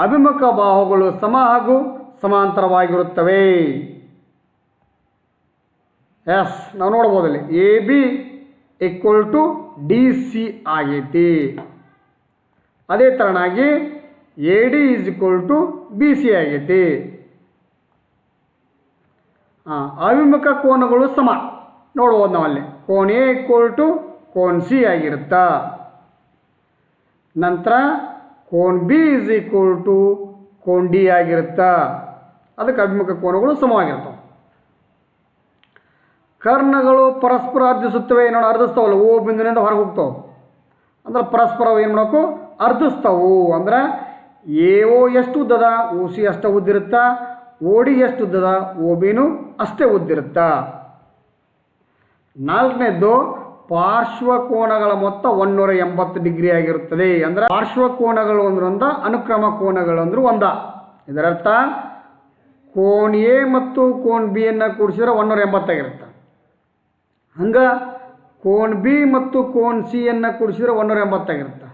ಅಭಿಮುಖ ಬಾಹುಗಳು ಸಮ ಹಾಗೂ ಸಮಾಂತರವಾಗಿರುತ್ತವೆ. ಎಸ್, ನಾವು ನೋಡ್ಬೋದಲ್ಲಿ A B equal to D C ಆಗೈತಿ. ಅದೇ ಥರನಾಗಿ A D is equal to B C ಆಗೈತಿ. ಅವಿಮುಖ ಕೋನಗಳು ಸಮ ನೋಡ್ಬೋದು ನಾವಲ್ಲಿ. ಕೋನ್ ಎ ಈಕ್ವಲ್ ಟು ಕೋನ್ ಸಿ ಆಗಿರುತ್ತಾ. ನಂತರ ಕೋನ್ ಬಿ ಈಸ್ ಈಕ್ವಲ್ ಟು ಕೋನ್ ಡಿ ಆಗಿರುತ್ತಾ. ಅದಕ್ಕೆ ಅಭಿಮುಖ ಕೋನಗಳು ಸಮವಾಗಿರ್ತವೆ. ಕರ್ಣಗಳು ಪರಸ್ಪರ ಅರ್ಧಿಸುತ್ತವೆ. ನೋಡಿ, ಅರ್ಧಿಸ್ತಾವಲ್ಲ, ಓ ಬಿಂದುವಿನಿಂದ ಹೊರಗೆ ಹೋಗ್ತಾವೆ. ಅಂದ್ರೆ ಪರಸ್ಪರ ಏನು ಮಾಡಬೇಕು? ಅರ್ಧಿಸ್ತಾವು. ಅಂದ್ರೆ ಎ ಓ ಎಷ್ಟು ಉದ್ದದ, ಓ ಸಿ ಅಷ್ಟೇ ಉದ್ದಿರುತ್ತಾ. ಓ ಡಿ ಎಷ್ಟು ಉದ್ದದ, ಓ ಬಿನೂ ಅಷ್ಟೇ ಉದ್ದಿರುತ್ತಾ. ನಾಲ್ಕನೇದ್ದು, ಪಾರ್ಶ್ವಕೋನಗಳ ಮೊತ್ತ 180 ಡಿಗ್ರಿ ಆಗಿರುತ್ತದೆ. ಅಂದ್ರೆ ಪಾರ್ಶ್ವಕೋನಗಳು ಅಂದ್ರೆ ಒಂದ, ಅನುಕ್ರಮ ಕೋನಗಳು ಅಂದ್ರೆ ಒಂದ. ಇದರರ್ಥ ಕೋನ್ ಎ ಮತ್ತು ಕೋನ್ ಬಿ ಅನ್ನು ಕೂಡಿಸಿದ್ರೆ 180 ಆಗಿರುತ್ತೆ. ಹಂಗೆ ಕೋನ್ ಬಿ ಮತ್ತು ಕೋನ್ ಸಿ ಅನ್ನು ಕೂಡಿಸಿದ್ರೆ 180 ಆಗಿರುತ್ತೆ.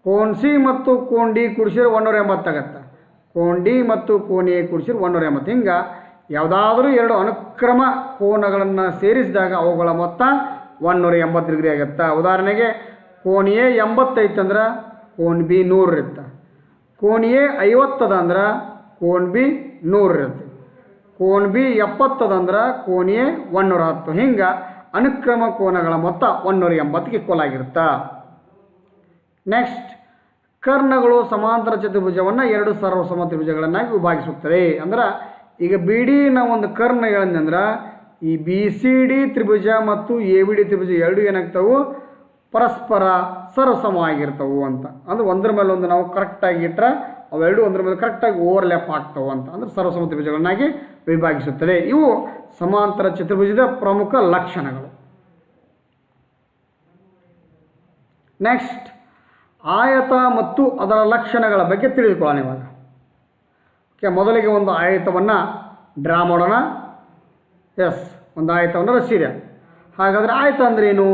ಕೋನ್ ಸಿ ಮತ್ತು ಕೋನ್ ಡಿ ಕೂಡಿಸಿದ್ರೆ 180 ಆಗುತ್ತೆ. ಕೋನ್ ಡಿ ಮತ್ತು ಕೋನ್ ಎ ಕೂಡಿಸಿದ್ರೆ 180. ಹಿಂಗೆ ಯಾವುದಾದ್ರೂ ಎರಡು ಅನುಕ್ರಮ ಕೋನಗಳನ್ನು ಸೇರಿಸಿದಾಗ ಅವುಗಳ ಮೊತ್ತ 180 ಡಿಗ್ರಿ ಆಗುತ್ತೆ. ಉದಾಹರಣೆಗೆ ಕೋನ್ ಎ 80 ಐತಂದ್ರೆ ಕೋನ್ ಬಿ 100 ಇರುತ್ತೆ. ಕೋನ್ ಎ 50 ಅದ ಅಂದ್ರೆ ಕೋನ್ ಬಿ 100 ಇರುತ್ತೆ. ಕೋನ್ ಬಿ 70 ಅದ ಅಂದ್ರೆ ಕೋನ್ ಎ 110. ಹಿಂಗೆ ಅನುಕ್ರಮ ಕೋನಗಳ ಮೊತ್ತ 180ಗೆ ಈಕ್ವಲ್ ಆಗಿರುತ್ತೆ. ನೆಕ್ಸ್ಟ್, ಕರ್ಣಗಳು ಸಮಾಂತರ ಚತುರ್ಭುಜವನ್ನು 2 ಸರ್ವಸಮ ತ್ರಿಭುಜಗಳನ್ನಾಗಿ ವಿಭಾಗಿಸುತ್ತದೆ. ಅಂದ್ರೆ ಈಗ ಬಿ ಡಿ ನಾವು ಒಂದು ಕರ್ಣ ಹೇಳಿದ್ರೆ ಈ ಬಿ ಸಿ ಡಿ ತ್ರಿಭುಜ ಮತ್ತು ಎ ಬಿ ಡಿ ತ್ರಿಭುಜ ಎರಡು ಏನಾಗ್ತಾವು? ಪರಸ್ಪರ ಸರ್ವಸಮವಾಗಿರ್ತವು ಅಂತ. ಅಂದ್ರೆ ಒಂದರ ಮೇಲೆ ಒಂದು ನಾವು ಕರೆಕ್ಟಾಗಿ ಇಟ್ಟರೆ ಅವೆರಡು ಒಂದರ ಮೇಲೆ ಕರೆಕ್ಟಾಗಿ ಓವರ್ಲ್ಯಾಪ್ ಆಗ್ತಾವೆ ಅಂತ. ಅಂದ್ರೆ ಸರ್ವಸಮ ತ್ರಿಭುಜಗಳನ್ನಾಗಿ ವಿಭಾಗಿಸುತ್ತದೆ. ಇವು ಸಮಾಂತರ ಚತುರ್ಭುಜದ ಪ್ರಮುಖ ಲಕ್ಷಣಗಳು. ನೆಕ್ಸ್ಟ್, ಆಯತ ಮತ್ತು ಅದರ ಲಕ್ಷಣಗಳ ಬಗ್ಗೆ ತಿಳಿದುಕೊಳ್ಳೋಣ ಇವಾಗ. ಓಕೆ, ಮೊದಲಿಗೆ ಒಂದು ಆಯತವನ್ನು ಡ್ರಾ ಮಾಡೋಣ. ಎಸ್, ಒಂದು ಆಯತವನ್ನು ರಚಿಸಿದೆ. ಹಾಗಾದರೆ ಆಯತ ಅಂದ್ರೇನು?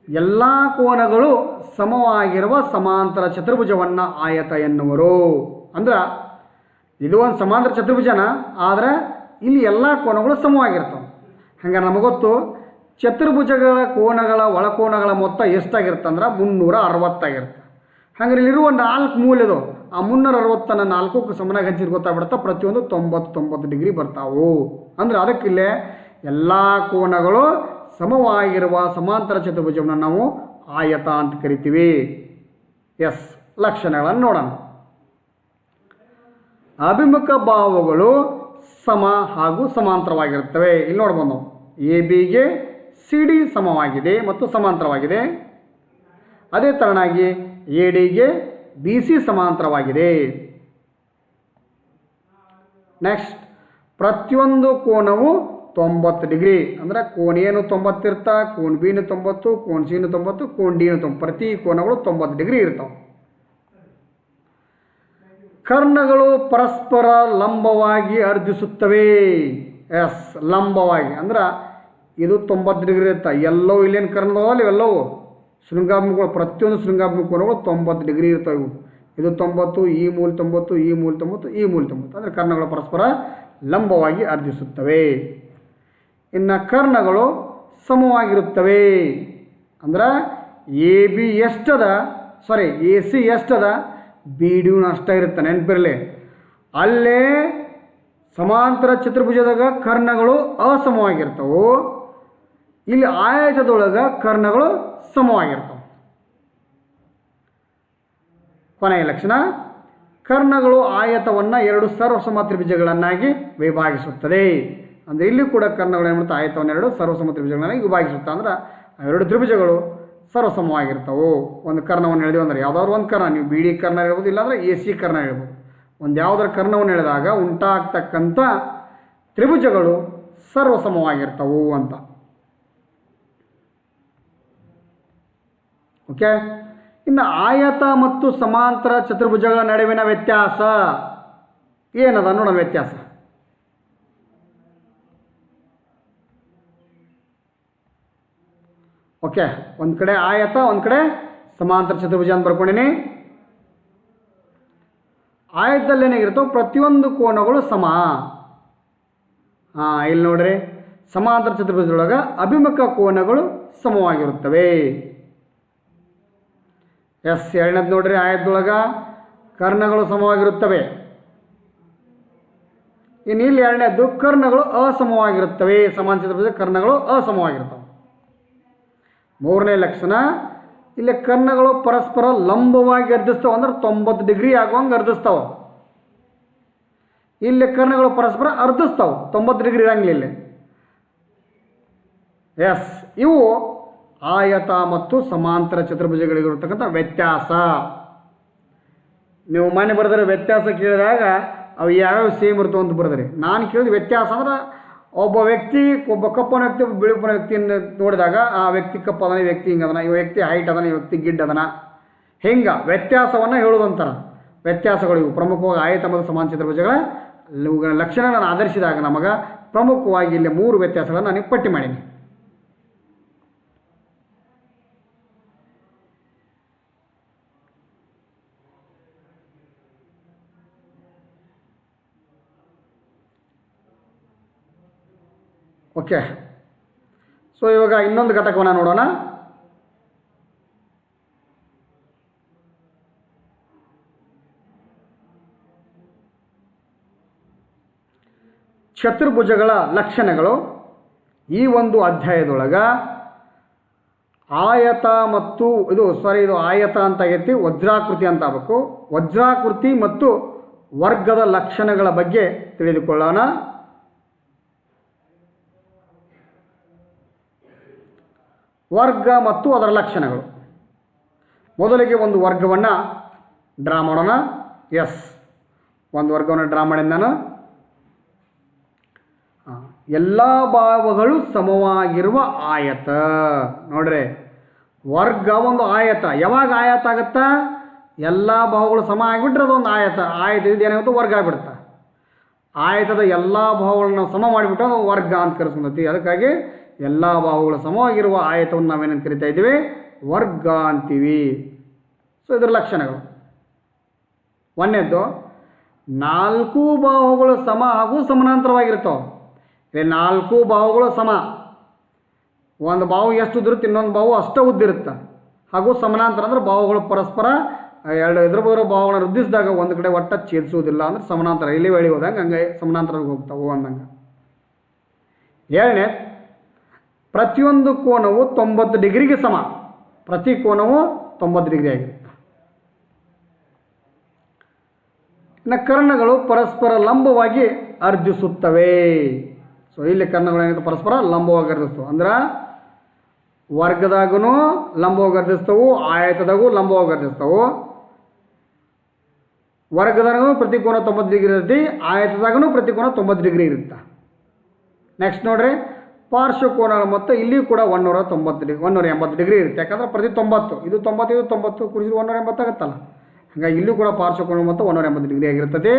ಎಲ್ಲ ಕೋನಗಳು ಸಮವಾಗಿರುವ ಸಮಾಂತರ ಚತುರ್ಭುಜವನ್ನು ಆಯತ ಎನ್ನುವರು. ಅಂದ್ರೆ ಇದು ಒಂದು ಸಮಾಂತರ ಚತುರ್ಭುಜನ, ಆದರೆ ಇಲ್ಲಿ ಎಲ್ಲ ಕೋನಗಳು ಸಮವಾಗಿರ್ತವೆ. ಹಂಗೆ ನಮಗೊತ್ತು ಚತುರ್ಭುಜಗಳ ಕೋನಗಳ ಒಳಕೋನಗಳ ಮೊತ್ತ ಎಷ್ಟಾಗಿರುತ್ತೆ ಅಂದ್ರೆ 360 ಆಗಿರುತ್ತೆ. ಹಾಗೆ ಇಲ್ಲಿರುವ 4 ಮೂಲೆದು ಆ 360ನ್ನು 4ಕ್ಕೂ ಸಮನಾಗಿ ಹಂಚಿದ್ರೆ ಗೊತ್ತಾಗ್ಬಿಡುತ್ತೆ, ಪ್ರತಿಯೊಂದು 90 ಡಿಗ್ರಿ ಬರ್ತಾವು. ಅಂದ್ರೆ ಅದಕ್ಕಿಲ್ಲೇ ಎಲ್ಲ ಕೋನಗಳು ಸಮವಾಗಿರುವ ಸಮಾಂತರ ಚತುರ್ಭುಜವನ್ನು ನಾವು ಆಯತ ಅಂತ ಕರಿತೀವಿ. ಎಸ್, ಲಕ್ಷಣಗಳನ್ನು ನೋಡೋಣ. ಅಭಿಮುಖ ಬಾಹುಗಳು ಸಮ ಹಾಗೂ ಸಮಾಂತರವಾಗಿರುತ್ತವೆ. ಇಲ್ಲಿ ನೋಡ್ಬೋದು ನಾವು ಎ ಬಿಗೆ ಸಿ ಡಿ ಸಮವಾಗಿದೆ ಮತ್ತು ಸಮಾಂತರವಾಗಿದೆ. ಅದೇ ತರನಾಗಿ ಎ ಡಿಗೆ ಬಿ ಸಿ ಸಮಾಂತರವಾಗಿದೆ. ನೆಕ್ಸ್ಟ್, ಪ್ರತಿಯೊಂದು ಕೋನವು 90 ಡಿಗ್ರಿ. ಅಂದರೆ ಕೋನ್ ಎನು 90 ಇರ್ತಾ, ಕೋನ್ ಬಿನು 90, ಕೋನ್ ಸಿನು 90, ಕೋನ್ ಡಿನು 90. ಪ್ರತಿ ಕೋನಗಳು 90 ಡಿಗ್ರಿ ಇರ್ತಾವೆ. ಕರ್ಣಗಳು ಪರಸ್ಪರ ಲಂಬವಾಗಿ ಅರ್ಧಿಸುತ್ತವೆ. ಎಸ್, ಲಂಬವಾಗಿ ಅಂದ್ರೆ ಇದು 90 ಡಿಗ್ರಿ ಇರುತ್ತೆ. ಎಲ್ಲವೂ ಇಲ್ಲೇನು ಕರ್ಣದವಲ್ಲ, ಇವೆಲ್ಲವೂ ಶೃಂಗಾಭಿಮುಖಗಳು. ಪ್ರತಿಯೊಂದು ಶೃಂಗಾಭಿಮುಖ ಕೋನಗಳು 90 ಡಿಗ್ರಿ ಇರ್ತವೆ. ಇವು ಇದು 90, ಈ ಮೂಲ 90, ಈ ಮೂಲ 90, ಈ ಮೂಲ 90. ಅಂದರೆ ಕರ್ಣಗಳು ಪರಸ್ಪರ ಲಂಬವಾಗಿ ಅರ್ಧಿಸುತ್ತವೆ. ಇನ್ನು ಕರ್ಣಗಳು ಸಮವಾಗಿರುತ್ತವೆ. ಅಂದ್ರೆ ಎ ಬಿ ಎಷ್ಟದ, ಎ ಸಿ ಎಷ್ಟದ, ಬಿ ಡಿಯೂ ಅಷ್ಟೇ ಇರುತ್ತೆ. ನೆನಪಿರಲಿ, ಅಲ್ಲೇ ಸಮಾಂತರ ಚತುರ್ಭುಜದಾಗ ಕರ್ಣಗಳು ಅಸಮವಾಗಿರ್ತವೆ. ಇಲ್ಲಿ ಆಯತದೊಳಗೆ ಕರ್ಣಗಳು ಸಮವಾಗಿರ್ತವೆ. ಕೊನೆಯ ಲಕ್ಷಣ, ಕರ್ಣಗಳು ಆಯತವನ್ನು 2 ಸರ್ವಸಮ ತ್ರಿಭುಜಗಳನ್ನಾಗಿ ವಿಭಾಗಿಸುತ್ತದೆ. ಅಂದರೆ ಇಲ್ಲಿ ಕೂಡ ಕರ್ಣಗಳು ಏನು ಮಾಡ್ತಾ ಆಯತವನ್ನು 2 ಸರ್ವಸಮ ತ್ರಿಭುಜಗಳನ್ನಾಗಿ ವಿಭಾಗಿಸುತ್ತಾ ಅಂದ್ರೆ ಆ 2 ತ್ರಿಭುಜಗಳು ಸರ್ವಸಮವಾಗಿರ್ತವೆ. ಒಂದು ಕರ್ಣವನ್ನು ಹೇಳಿದೆವು ಅಂದರೆ ಯಾವುದಾದ್ರು ಒಂದು ಕರ್ಣ, ನೀವು ಬಿ ಡಿ ಕರ್ಣ ಹೇಳ್ಬೋದು, ಇಲ್ಲಾಂದರೆ ಎ ಸಿ ಕರ್ಣ ಹೇಳ್ಬೋದು. ಒಂದು ಯಾವುದರ ಕರ್ಣವನ್ನು ಹೇಳಿದಾಗ ಉಂಟಾಗ್ತಕ್ಕಂಥ ತ್ರಿಭುಜಗಳು ಸರ್ವಸಮವಾಗಿರ್ತವು ಅಂತ. ಓಕೆ, ಇನ್ನು ಆಯತ ಮತ್ತು ಸಮಾಂತರ ಚತುರ್ಭುಜಗಳ ನಡುವಿನ ವ್ಯತ್ಯಾಸ ಏನದ ನೋಡೋಣ. ವ್ಯತ್ಯಾಸ ಓಕೆ, ಒಂದು ಕಡೆ ಆಯತ, ಒಂದು ಕಡೆ ಸಮಾಂತರ ಚತುರ್ಭುಜ ಅಂತ ಬರ್ಕೊಂಡಿನಿ. ಆಯತದಲ್ಲಿ ಏನಾಗಿರ್ತವೆ, ಪ್ರತಿಯೊಂದು ಕೋನಗಳು ಸಮ. ಇಲ್ಲಿ ನೋಡ್ರಿ, ಸಮಾಂತರ ಚತುರ್ಭುಜದೊಳಗೆ ಅಭಿಮುಖ ಕೋನಗಳು ಸಮವಾಗಿರುತ್ತವೆ. ಎಸ್, ಎರಡನೇದು ನೋಡ್ರಿ, ಆಯತದೊಳಗೆ ಕರ್ಣಗಳು ಸಮವಾಗಿರುತ್ತವೆ. ಇನ್ನು ಇಲ್ಲಿ ಎರಡನೇದ್ದು ಕರ್ಣಗಳು ಅಸಮವಾಗಿರುತ್ತವೆ. ಸಮಾಂತರ ಚತುರ್ಭುಜ ಕರ್ಣಗಳು ಅಸಮವಾಗಿರ್ತವೆ. ಮೂರನೇ ಲಕ್ಷಣ, ಇಲ್ಲಿ ಕರ್ಣಗಳು ಪರಸ್ಪರ ಲಂಬವಾಗಿ ಗರ್ಜಿಸ್ತಾವೆ, ಅಂದ್ರೆ 90 ಡಿಗ್ರಿ ಆಗುವಂಗೆ ಗರ್ಜಿಸ್ತಾವೆ. ಇಲ್ಲಿ ಕರ್ಣಗಳು ಪರಸ್ಪರ ಅರ್ಧಿಸ್ತಾವೆ, 90 ಡಿಗ್ರಿ ಇರಂಗಿಲ್ಲ ಇಲ್ಲಿ. ಎಸ್, ಇವು ಆಯತ ಮತ್ತು ಸಮಾಂತರ ಚತುರ್ಭುಜಗಳಿಗಿರತಕ್ಕಂಥ ವ್ಯತ್ಯಾಸ. ನೀವು ಮನೆ ಬರೆದ್ರೆ ವ್ಯತ್ಯಾಸ ಕೇಳಿದಾಗ ಅವು ಯಾವ್ಯಾವ ಸೇಮ್ ಇರ್ತವೆ ಅಂತ ಬರೆದ್ರಿ. ನಾನು ಕೇಳಿದ ವ್ಯತ್ಯಾಸ ಅಂದ್ರೆ ಒಬ್ಬ ವ್ಯಕ್ತಿ, ಒಬ್ಬ ಕಪ್ಪನ ವ್ಯಕ್ತಿ, ಒಬ್ಬ ಬಿಳುಪನ ವ್ಯಕ್ತಿಯನ್ನು ನೋಡಿದಾಗ ಆ ವ್ಯಕ್ತಿ ಕಪ್ಪದನ, ಈ ವ್ಯಕ್ತಿ ಹಿಂಗದನ, ಈ ವ್ಯಕ್ತಿ ಹೈಟ್ ಅದನ, ಈ ವ್ಯಕ್ತಿ ಗಿಡ್ ಅದನ, ಹಿಂಗೆ ವ್ಯತ್ಯಾಸವನ್ನು ಹೇಳೋದಂತಾರೆ. ವ್ಯತ್ಯಾಸಗಳು ಇವು ಪ್ರಮುಖವಾಗಿ ಆಯತ ಮತ್ತು ಸಮಾಂತರ ಚತುರ್ಭುಜಗಳ ಲಕ್ಷಣಗಳನ್ನು ಆಧರಿಸಿದಾಗ ನಮಗೆ ಪ್ರಮುಖವಾಗಿ ಇಲ್ಲಿ 3 ವ್ಯತ್ಯಾಸಗಳನ್ನು ನಾನು ಪಟ್ಟಿ ಮಾಡೀನಿ. ಓಕೆ, ಸೊ ಇವಾಗ ಇನ್ನೊಂದು ಘಟಕವನ್ನು ನೋಡೋಣ. ಚತುರ್ಭುಜಗಳ ಲಕ್ಷಣಗಳು. ಈ ಒಂದು ಅಧ್ಯಾಯದೊಳಗೆ ಆಯತ ಮತ್ತು ಇದು ಆಯತ ಅಂತ ಆಗೈತಿ, ವಜ್ರಾಕೃತಿ ಅಂತ ಆಗಬೇಕು. ವಜ್ರಾಕೃತಿ ಮತ್ತು ವರ್ಗದ ಲಕ್ಷಣಗಳ ಬಗ್ಗೆ ತಿಳಿದುಕೊಳ್ಳೋಣ. ವರ್ಗ ಮತ್ತು ಅದರ ಲಕ್ಷಣಗಳು. ಮೊದಲಿಗೆ ಒಂದು ವರ್ಗವನ್ನು ಡ್ರಾ ಮಾಡೋಣ. ಎಸ್, ಒಂದು ವರ್ಗವನ್ನು ಡ್ರಾ ಮಾಡಿದ ನಾನು. ಎಲ್ಲ ಭಾವಗಳು ಸಮವಾಗಿರುವ ಆಯತ. ನೋಡ್ರಿ, ವರ್ಗ ಒಂದು ಆಯತ. ಯಾವಾಗ ಆಯತ ಆಗುತ್ತಾ, ಎಲ್ಲ ಭಾವಗಳು ಸಮ ಆಗಿಬಿಟ್ರೆ ಅದೊಂದು ಆಯತ. ಆಯತ ಇದು ಏನಾಗುತ್ತೆ, ವರ್ಗ ಆಗಿಬಿಡುತ್ತೆ. ಆಯತದ ಎಲ್ಲ ಭಾವಗಳನ್ನು ಸಮ ಮಾಡಿಬಿಟ್ಟು ಅದು ವರ್ಗ ಅಂತ ಕರೆಸ್ಕೊಂಡೈತಿ. ಅದಕ್ಕಾಗಿ ಎಲ್ಲ ಭಾವಗಳು ಸಮವಾಗಿರುವ ಆಯತವನ್ನು ನಾವೇನಂತ ಕರಿತಾ ಇದ್ದೀವಿ, ವರ್ಗ ಅಂತೀವಿ. ಸೊ ಇದರ ಲಕ್ಷಣಗಳು. ಒಂದನೇದ್ದು, 4 ಬಾಹುಗಳು ಸಮ ಹಾಗೂ ಸಮಾನಾಂತರವಾಗಿರ್ತವೆ. ಇಲ್ಲಿ 4 ಬಾಹುಗಳು ಸಮ. ಒಂದು ಬಾಹು ಎಷ್ಟು ಉದ್ದಿರುತ್ತೆ, ಇನ್ನೊಂದು ಬಾಹು ಅಷ್ಟೇ ಉದ್ದಿರುತ್ತೆ. ಹಾಗೂ ಸಮಾನಾಂತರ ಅಂದರೆ ಬಾಹುಗಳು ಪರಸ್ಪರ ಎರಡು ಎದುರು ಬರೋ ಬಾಹುಗಳನ್ನು ವೃದ್ಧಿಸಿದಾಗ ಒಂದು ಕಡೆ ಒಟ್ಟ ಛೇದಿಸುವುದಿಲ್ಲ, ಅಂದ್ರೆ ಸಮಾನಾಂತರ. ಇಲ್ಲಿ ಎಳಿ ಹೋದಂಗೆ ಹಂಗೆ ಸಮಾನಾಂತರವಾಗಿ ಹೋಗ್ತಾವೆ ಅಂದಂಗೆ. ಎರಡನೇ, ಪ್ರತಿಯೊಂದು ಕೋನವು 90 ಡಿಗ್ರಿಗೆ ಸಮ. ಪ್ರತಿ ಕೋನವು 90 ಡಿಗ್ರಿ ಆಗಿರುತ್ತೆ. ಇನ್ನು ಕರ್ಣಗಳು ಪರಸ್ಪರ ಲಂಬವಾಗಿ ಅರ್ಧಿಸುತ್ತವೆ. ಸೊ ಇಲ್ಲಿ ಕರ್ಣಗಳು ಏನಿದೆ, ಪರಸ್ಪರ ಲಂಬವಾಗಿ ಅರ್ಧಿಸ್ತವೆ. ಅಂದ್ರೆ ವರ್ಗದಾಗೂ ಲಂಬವಾಗಿ ಅರ್ಧಿಸ್ತವು, ಆಯತದಾಗೂ ಲಂಬವಾಗಿ ಅರ್ಧಿಸ್ತವು. ವರ್ಗದಾಗೂ ಪ್ರತಿ ಕೋನ 90 ಡಿಗ್ರಿ ಇರುತ್ತೆ, ಆಯತದಾಗೂ ಪ್ರತಿ ಕೋನ 90 ಡಿಗ್ರಿ ಇರುತ್ತೆ. ನೆಕ್ಸ್ಟ್ ನೋಡ್ರಿ, ಪಾರ್ಶ್ವಕೋನಗಳು ಮತ್ತು ಇಲ್ಲಿ ಕೂಡ 180 ಡಿಗ್ರಿ ಇರುತ್ತೆ. ಯಾಕಂದ್ರೆ ಪ್ರತಿ 90, ಇದು 90, ಇದು 90 ಕೂಡಿಸಿ 180 ಆಗುತ್ತಲ್ಲ. ಹಾಗಾಗಿ ಇಲ್ಲೂ ಕೂಡ ಪಾರ್ಶ್ವಕೋನ ಮತ್ತು 180 ಡಿಗ್ರಿ ಆಗಿರ್ತದೆ.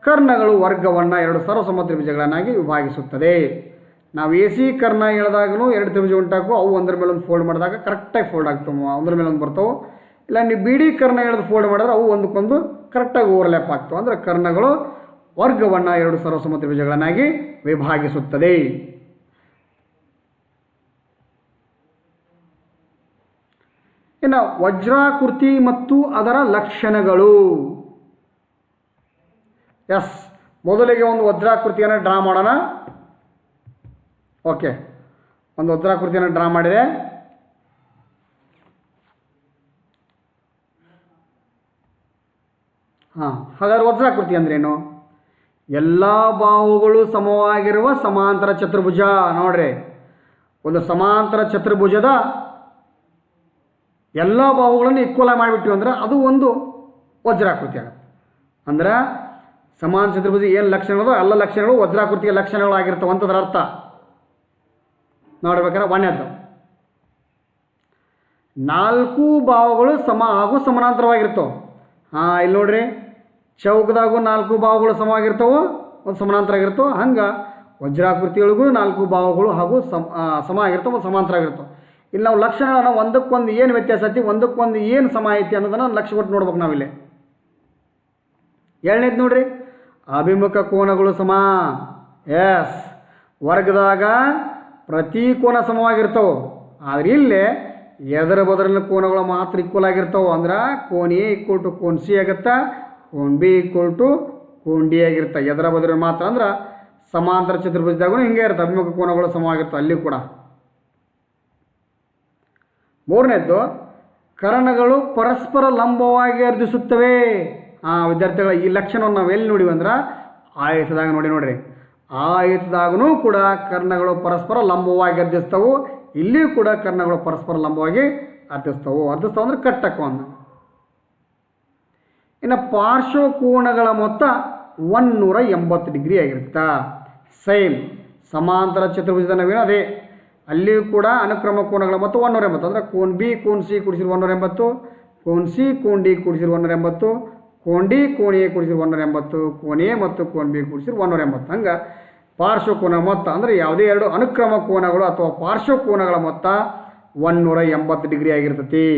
ಕರ್ಣಗಳು ವರ್ಗವನ್ನು 2 ಸರ್ವಸಮ ತ್ರಿಭುಜಗಳನ್ನಾಗಿ ವಿಭಾಗಿಸುತ್ತದೆ. ನಾವು ಎ ಸಿ ಕರ್ಣ ಹೇಳಿದಾಗೂ 2 ತ್ರಿಭುಜ ಉಂಟಾಕು, ಅವು ಒಂದರ ಮೇಲೆ ಒಂದು ಫೋಲ್ಡ್ ಮಾಡಿದಾಗ ಕರೆಕ್ಟಾಗಿ ಫೋಲ್ಡ್ ಆಗ್ತವೆ, ಒಂದರ ಮೇಲೆ ಒಂದು ಬರ್ತಾವೆ. ಇಲ್ಲ ನೀವು ಬಿ ಡಿ ಕರ್ಣ ಹೇಳಿದ ಫೋಲ್ಡ್ ಮಾಡಿದ್ರೆ ಅವು ಒಂದಕ್ಕೊಂದು ಕರೆಕ್ಟಾಗಿ ಓವರ್ಲ್ಯಾಪ್ ಆಗ್ತವೆ. ಅಂದರೆ ಕರ್ಣಗಳು ವರ್ಗವನ್ನು 2 ಸರ್ವಸಮ ತ್ರಿಭುಜಗಳನ್ನಾಗಿ ವಿಭಾಗಿಸುತ್ತದೆ. ಇನ್ನು ವಜ್ರಾಕೃತಿ ಮತ್ತು ಅದರ ಲಕ್ಷಣಗಳು. ಎಸ್, ಮೊದಲಿಗೆ ಒಂದು ವಜ್ರಾಕೃತಿಯನ್ನು ಡ್ರಾ ಮಾಡೋಣ. ಓಕೆ, ಒಂದು ವಜ್ರಾಕೃತಿಯನ್ನು ಡ್ರಾ ಮಾಡಿದೆ. ಹಾಂ, ಹಾಗಾದ್ರೆ ವಜ್ರಾಕೃತಿ ಅಂದ್ರೇನು? ಎಲ್ಲ ಬಾಹುಗಳು ಸಮವಾಗಿರುವ ಸಮಾಂತರ ಚತುರ್ಭುಜ. ನೋಡ್ರಿ, ಒಂದು ಸಮಾಂತರ ಚತುರ್ಭುಜದ ಎಲ್ಲ ಬಾಹುಗಳನ್ನು ಈಕ್ವಲ್ ಮಾಡಿಬಿಟ್ಟಿವಿ ಅಂದ್ರೆ ಅದು ಒಂದು ವಜ್ರಾಕೃತಿ ಆಗುತ್ತೆ. ಅಂದ್ರೆ ಸಮಾನ ಚತುರ್ಭುಜ ಏನು ಲಕ್ಷಣಗಳು, ಎಲ್ಲ ಲಕ್ಷಣಗಳು ವಜ್ರಾಕೃತಿಯ ಲಕ್ಷಣಗಳಾಗಿರ್ತವೆ ಅಂತದ್ರ ಅರ್ಥ. ನೋಡ್ಬೇಕಾದ್ರೆ ಒಂದನೇದ್ದು, 4 ಬಾಹುಗಳು ಸಮ ಹಾಗೂ ಸಮಾನಾಂತರವಾಗಿರ್ತವೆ. ಹಾಂ, ಇಲ್ಲಿ ನೋಡ್ರಿ, ಚೌಕದಾಗೂ 4 ಬಾಹುಗಳು ಸಮವಾಗಿರ್ತವೆ, ಒಂದು ಸಮಾನಾಂತರ ಆಗಿರ್ತವೆ. ಹಂಗೆ ವಜ್ರಾಕೃತಿಯೊಳಗೂ 4 ಬಾಹುಗಳು ಹಾಗೂ ಸಮ ಆಗಿರ್ತವೆ, ಸಮಾಂತರ ಆಗಿರ್ತವೆ. ಇಲ್ಲಿ ನಾವು ಲಕ್ಷಣಗಳನ್ನ ಒಂದಕ್ಕೊಂದು ಏನು ವ್ಯತ್ಯಾಸ ಐತಿ, ಒಂದಕ್ಕೊಂದು ಏನು ಸಮ ಐತಿ ಅನ್ನೋದನ್ನು ಲಕ್ಷ್ಯ ಕೊಟ್ಟು ನೋಡ್ಬೇಕು ನಾವಿಲ್ಲಿ. ಎರಡನೇದು ನೋಡ್ರಿ, ಅಭಿಮುಖ ಕೋನಗಳು ಸಮ. ಎಸ್, ವರ್ಗದಾಗ ಪ್ರತಿ ಕೋನ ಸಮವಾಗಿರ್ತವೆ, ಆದರೆ ಇಲ್ಲೇ ಎದರ ಬದಲಿನ ಕೋನಗಳು ಮಾತ್ರ ಈಕ್ವಲ್ ಆಗಿರ್ತವೆ. ಅಂದ್ರೆ ಕೋನ್ ಎ ಈಕ್ವಲ್ ಟು ಕೋನ್ ಸಿ ಆಗುತ್ತಾ, ಕೋನ್ ಬಿ ಈಕ್ವಲ್ ಟು ಕೋನ್ ಡಿ ಆಗಿರುತ್ತೆ. ಎದರ ಬದಲಿನ ಮಾತ್ರ ಅಂದ್ರೆ ಸಮಾಂತರ ಚತುರ್ಭುಜದಾಗೂ ಹಿಂಗೆ ಇರುತ್ತೆ, ಅಭಿಮುಖ ಕೋನಗಳು ಸಮವಾಗಿರ್ತವೆ ಅಲ್ಲಿ ಕೂಡ. ಮೂರನೇದ್ದು, ಕರ್ಣಗಳು ಪರಸ್ಪರ ಲಂಬವಾಗಿ ಅರ್ಧಿಸುತ್ತವೆ. ವಿದ್ಯಾರ್ಥಿಗಳ ಈ ಲಕ್ಷಣವನ್ನು ನಾವು ಎಲ್ಲಿ ನೋಡಿವಿ ಅಂದ್ರೆ ಆಯತದಾಗ ನೋಡ್ರಿ, ಆಯತದಾಗೂ ಕೂಡ ಕರ್ಣಗಳು ಪರಸ್ಪರ ಲಂಬವಾಗಿ ಅರ್ಧಿಸ್ತವು. ಇಲ್ಲಿಯೂ ಕೂಡ ಕರ್ಣಗಳು ಪರಸ್ಪರ ಲಂಬವಾಗಿ ಅರ್ಧಿಸ್ತವು ಅಂದ್ರೆ ಕಟ್ಟಕ್ಕು ಅಂದ. ಇನ್ನು ಪಾರ್ಶ್ವಕೋನಗಳ ಮೊತ್ತ 180 ಡಿಗ್ರಿ ಆಗಿರುತ್ತೆ. ಸೇಮ್ ಸಮಾಂತರ ಚತುರ್ಭುಜದ ನವೀನ ಅದೇ, ಅಲ್ಲಿಯೂ ಕೂಡ ಅನುಕ್ರಮ ಕೋನಗಳ ಮೊತ್ತ 180. ಅಂದರೆ ಕೋನ್ ಬಿ ಕೋನ್ ಸಿ ಕೂಡಿಸಿರು 180, ಕೋನ್ ಸಿ ಕೋನ್ ಡಿ ಕೂಡಿಸಿರು 180, ಕೋನ್ ಡಿ ಕೋನ್ ಎ ಕೂಡಿಸಿರು 180, ಕೋನ್ ಎ ಮತ್ತು ಕೋನ್ ಬಿ ಕೂಡಿಸಿರು 180. ಹಂಗೆ ಪಾರ್ಶ್ವಕೋನ ಮೊತ್ತ ಅಂದರೆ ಯಾವುದೇ ಎರಡು ಅನುಕ್ರಮ ಕೋನಗಳು ಅಥವಾ ಪಾರ್ಶ್ವಕೋನಗಳ ಮೊತ್ತ 180 ಡಿಗ್ರಿ ಆಗಿರ್ತತಿ.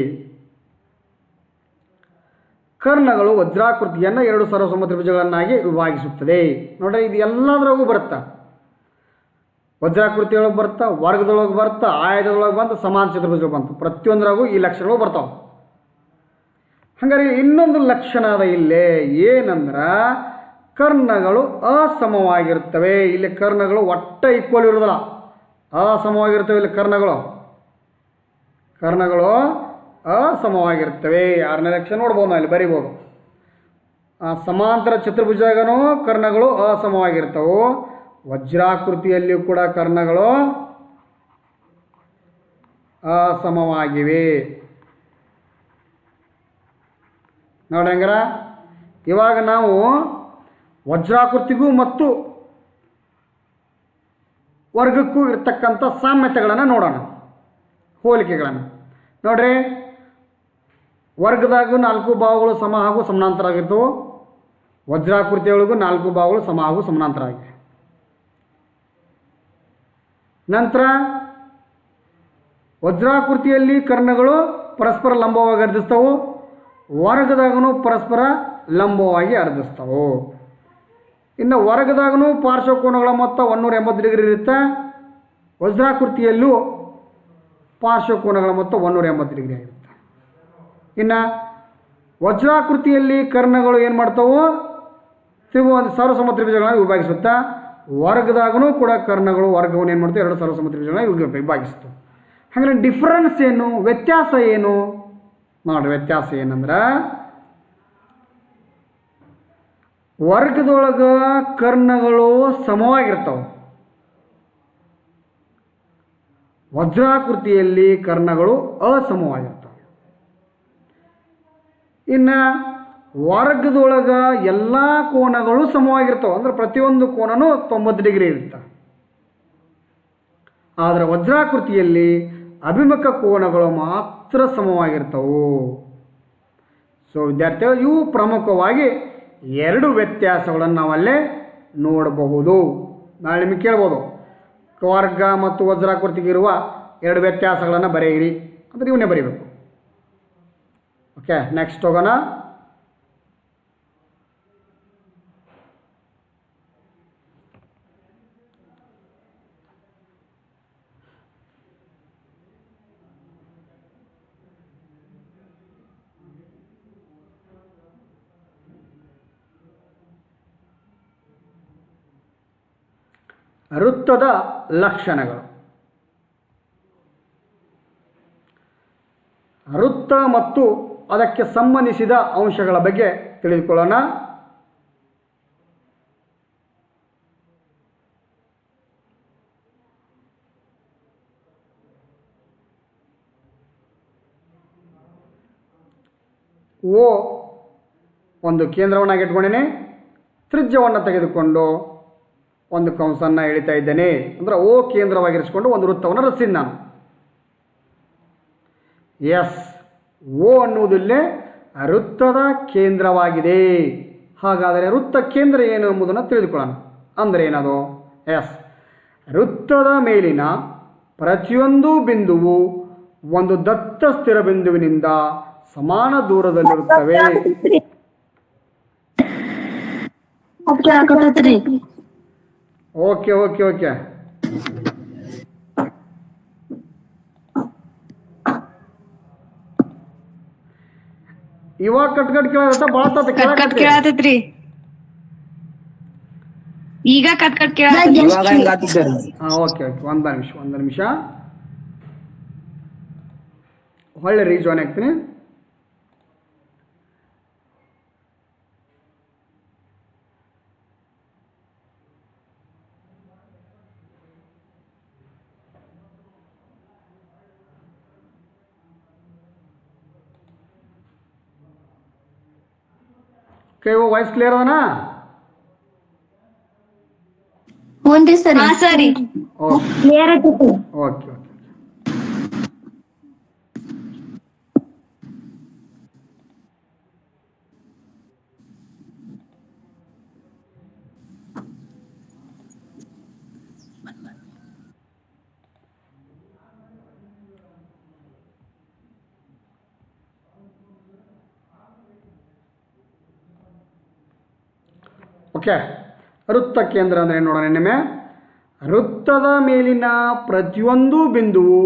ಕರ್ಣಗಳು ವಜ್ರಾಕೃತಿಯನ್ನು 2 ಸರ್ವಸಮ ತ್ರಿಭುಜಗಳನ್ನಾಗಿ ವಿಭಾಗಿಸುತ್ತದೆ. ನೋಡ್ರಿ, ಇದು ಎಲ್ಲದರೊಳಗೂ ಬರುತ್ತಾ, ವಜ್ರಾಕೃತಿಯೊಳಗೆ ಬರ್ತಾ, ವರ್ಗದೊಳಗೆ ಬರ್ತಾ, ಆಯತದೊಳಗೆ ಬಂತು, ಸಮಾನ ಚತುರ್ಭುಜ ಬಂತು. ಪ್ರತಿಯೊಂದರಾಗೂ ಈ ಲಕ್ಷಣಗಳು ಬರ್ತಾವೆ. ಹಾಗಾದ್ರೆ ಇನ್ನೊಂದು ಲಕ್ಷಣ ಅದ ಇಲ್ಲೇ, ಏನಂದ್ರೆ ಕರ್ಣಗಳು ಅಸಮವಾಗಿರ್ತವೆ. ಇಲ್ಲಿ ಕರ್ಣಗಳು ಒಟ್ಟ ಈಕ್ವಲ್ ಇರೋದಿಲ್ಲ, ಅಸಮವಾಗಿರ್ತವೆ. ಇಲ್ಲಿ ಕರ್ಣಗಳು ಅಸಮವಾಗಿರ್ತವೆ. 6ನೇ ಲಕ್ಷಣ ನೋಡ್ಬೋದು, ನಾವು ಇಲ್ಲಿ ಬರಿಬೋದು. ಸಮಾಂತರ ಚತುರ್ಭುಜಗನೂ ಕರ್ಣಗಳು ಅಸಮವಾಗಿರ್ತವೆ. ವಜ್ರಾಕೃತಿಯಲ್ಲಿಯೂ ಕೂಡ ಕರ್ಣಗಳು ಅಸಮವಾಗಿವೆ. ನೋಡಿ ಹಂಗಾರ ಇವಾಗ ನಾವು ವಜ್ರಾಕೃತಿಗೂ ಮತ್ತು ವರ್ಗಕ್ಕೂ ಇರ್ತಕ್ಕಂಥ ಸಾಮ್ಯತೆಗಳನ್ನು ನೋಡೋಣ, ಹೋಲಿಕೆಗಳನ್ನು. ನೋಡ್ರಿ, ವರ್ಗದಾಗೂ 4 ಬಾಹುಗಳು ಸಮ ಹಾಗೂ ಸಮಾನಾಂತರ ಆಗಿರ್ತವೆ. ವಜ್ರಾಕೃತಿಯೊಳಗೂ 4 ಬಾಹುಗಳು ಸಮ ಹಾಗೂ ಸಮಾನಾಂತರ ಆಗಿವೆ. ನಂತರ ವಜ್ರಾಕೃತಿಯಲ್ಲಿ ಕರ್ಣಗಳು ಪರಸ್ಪರ ಲಂಬವಾಗಿ ಅರ್ಧಿಸ್ತವು, ವರ್ಗದಾಗೂ ಪರಸ್ಪರ ಲಂಬವಾಗಿ ಅರ್ಧಿಸ್ತವು. ಇನ್ನು ವರ್ಗದಾಗೂ ಪಾರ್ಶ್ವಕೋನಗಳ ಮೊತ್ತ 180 ಡಿಗ್ರಿ ಇರುತ್ತೆ. ವಜ್ರಾಕೃತಿಯಲ್ಲೂ ಪಾರ್ಶ್ವಕೋನಗಳ ಮೊತ್ತ 180 ಡಿಗ್ರಿ ಆಗಿರುತ್ತೆ. ಇನ್ನು ವಜ್ರಾಕೃತಿಯಲ್ಲಿ ಕರ್ಣಗಳು ಏನು ಮಾಡ್ತಾವು, ಸರ್ವಸಮ ತ್ರಿಭುಜಗಳನ್ನು ವಿಭಾಗಿಸುತ್ತಾ. ವರ್ಗದಾಗೂ ಕೂಡ ಕರ್ಣಗಳು ವರ್ಗವನ್ನು ಏನು ಮಾಡ್ತಾವೆ, 2 ಸರ್ವಸಮ ತ್ರಿಭುಜಗಳನ್ನು ವಿಭಾಗಿಸ್ತವೆ. ಹಾಗಾದ್ರೆ ಡಿಫ್ರೆನ್ಸ್ ಏನು, ವ್ಯತ್ಯಾಸ ಏನು ನೋಡ್ರಿ. ವ್ಯತ್ಯಾಸ ಏನಂದ್ರೆ, ವರ್ಗದೊಳಗೆ ಕರ್ಣಗಳು ಸಮವಾಗಿರ್ತವೆ, ವಜ್ರಾಕೃತಿಯಲ್ಲಿ ಕರ್ಣಗಳು ಅಸಮವಾಗಿರ್ತವೆ. ಇನ್ನು ವರ್ಗದೊಳಗೆ ಎಲ್ಲ ಕೋನಗಳು ಸಮವಾಗಿರ್ತವೆ, ಅಂದರೆ ಪ್ರತಿಯೊಂದು ಕೋನನೂ 90 ಡಿಗ್ರಿ ಇರುತ್ತೆ. ಆದರೆ ವಜ್ರಾಕೃತಿಯಲ್ಲಿ ಅಭಿಮುಖ ಕೋನಗಳು ಮಾತ್ರ ಸಮವಾಗಿರ್ತವು. ಸೊ ವಿದ್ಯಾರ್ಥಿಗಳು, ಇವು ಪ್ರಮುಖವಾಗಿ 2 ವ್ಯತ್ಯಾಸಗಳನ್ನು ನಾವಲ್ಲೇ ನೋಡಬಹುದು. ನಾಳೆ ನಿಮಗೆ ಕೇಳ್ಬೋದು, ವರ್ಗ ಮತ್ತು ವಜ್ರಾಕೃತಿಗೆ ಇರುವ 2 ವ್ಯತ್ಯಾಸಗಳನ್ನು ಬರೆಯಿರಿ ಅಂದರೆ ಇವನ್ನೇ ಬರೀಬೇಕು. ಓಕೆ, ನೆಕ್ಸ್ಟ್ ಹೋಗೋಣ. ವೃತ್ತದ ಲಕ್ಷಣಗಳು. ವೃತ್ತ ಮತ್ತು ಅದಕ್ಕೆ ಸಂಬಂಧಿಸಿದ ಅಂಶಗಳ ಬಗ್ಗೆ ತಿಳಿದುಕೊಳ್ಳೋಣ. ಓ ಒಂದು ಕೇಂದ್ರವನ್ನು ಇಟ್ಕೊಂಡಿನಿ, ತ್ರಿಜ್ಯವನ್ನು ತೆಗೆದುಕೊಂಡು ಒಂದು ಕಂಸನ್ನು ಎಳಿತಾ ಇದ್ದೇನೆ. ಅಂದರೆ ಓ ಕೇಂದ್ರವಾಗಿರಿಸಿಕೊಂಡು ಒಂದು ವೃತ್ತವನ್ನು ರಚಿಸಿದ ನಾನು. ಎಸ್, ಓ ಅನ್ನುವುದಿಲ್ಲೇ ವೃತ್ತದ ಕೇಂದ್ರವಾಗಿದೆ. ಹಾಗಾದರೆ ವೃತ್ತ ಕೇಂದ್ರ ಏನು ಎಂಬುದನ್ನು ತಿಳಿದುಕೊಳ್ಳೋಣ. ಅಂದರೆ ಏನದು? ಎಸ್, ವೃತ್ತದ ಮೇಲಿನ ಪ್ರತಿಯೊಂದು ಬಿಂದುವು ಒಂದು ದತ್ತ ಸ್ಥಿರ ಬಿಂದುವಿನಿಂದ ಸಮಾನ ದೂರದಲ್ಲಿರುತ್ತವೆ. Okay okay okay. ಇವಾಗ ಕಟ್ ಕೇಳತ್ತ ಕೇಳತೈತ್ರಿ. ಈಗ ಕಟ್ ಓಕೆ ಓಕೆ. ಒಂದು ನಿಮಿಷ ಹೊಳ್ಳೆ ರೀಜಾಯ್ನ್ ಆಗ್ತೀನಿ. वो वॉइस क्लियर है ना? ಹ್ಞೂನ್ರಿ ಸರ್. ಸರಿ, ಕ್ಲಿಯರ್ ಆಗ್ತೈತಿ. Okay okay. ಓಕೆ, ವೃತ್ತ ಕೇಂದ್ರ ಅಂದರೆ ಏನು ನೋಡೋಣ ನಿನ್ನೆ. ವೃತ್ತದ ಮೇಲಿನ ಪ್ರತಿಯೊಂದು ಬಿಂದುವು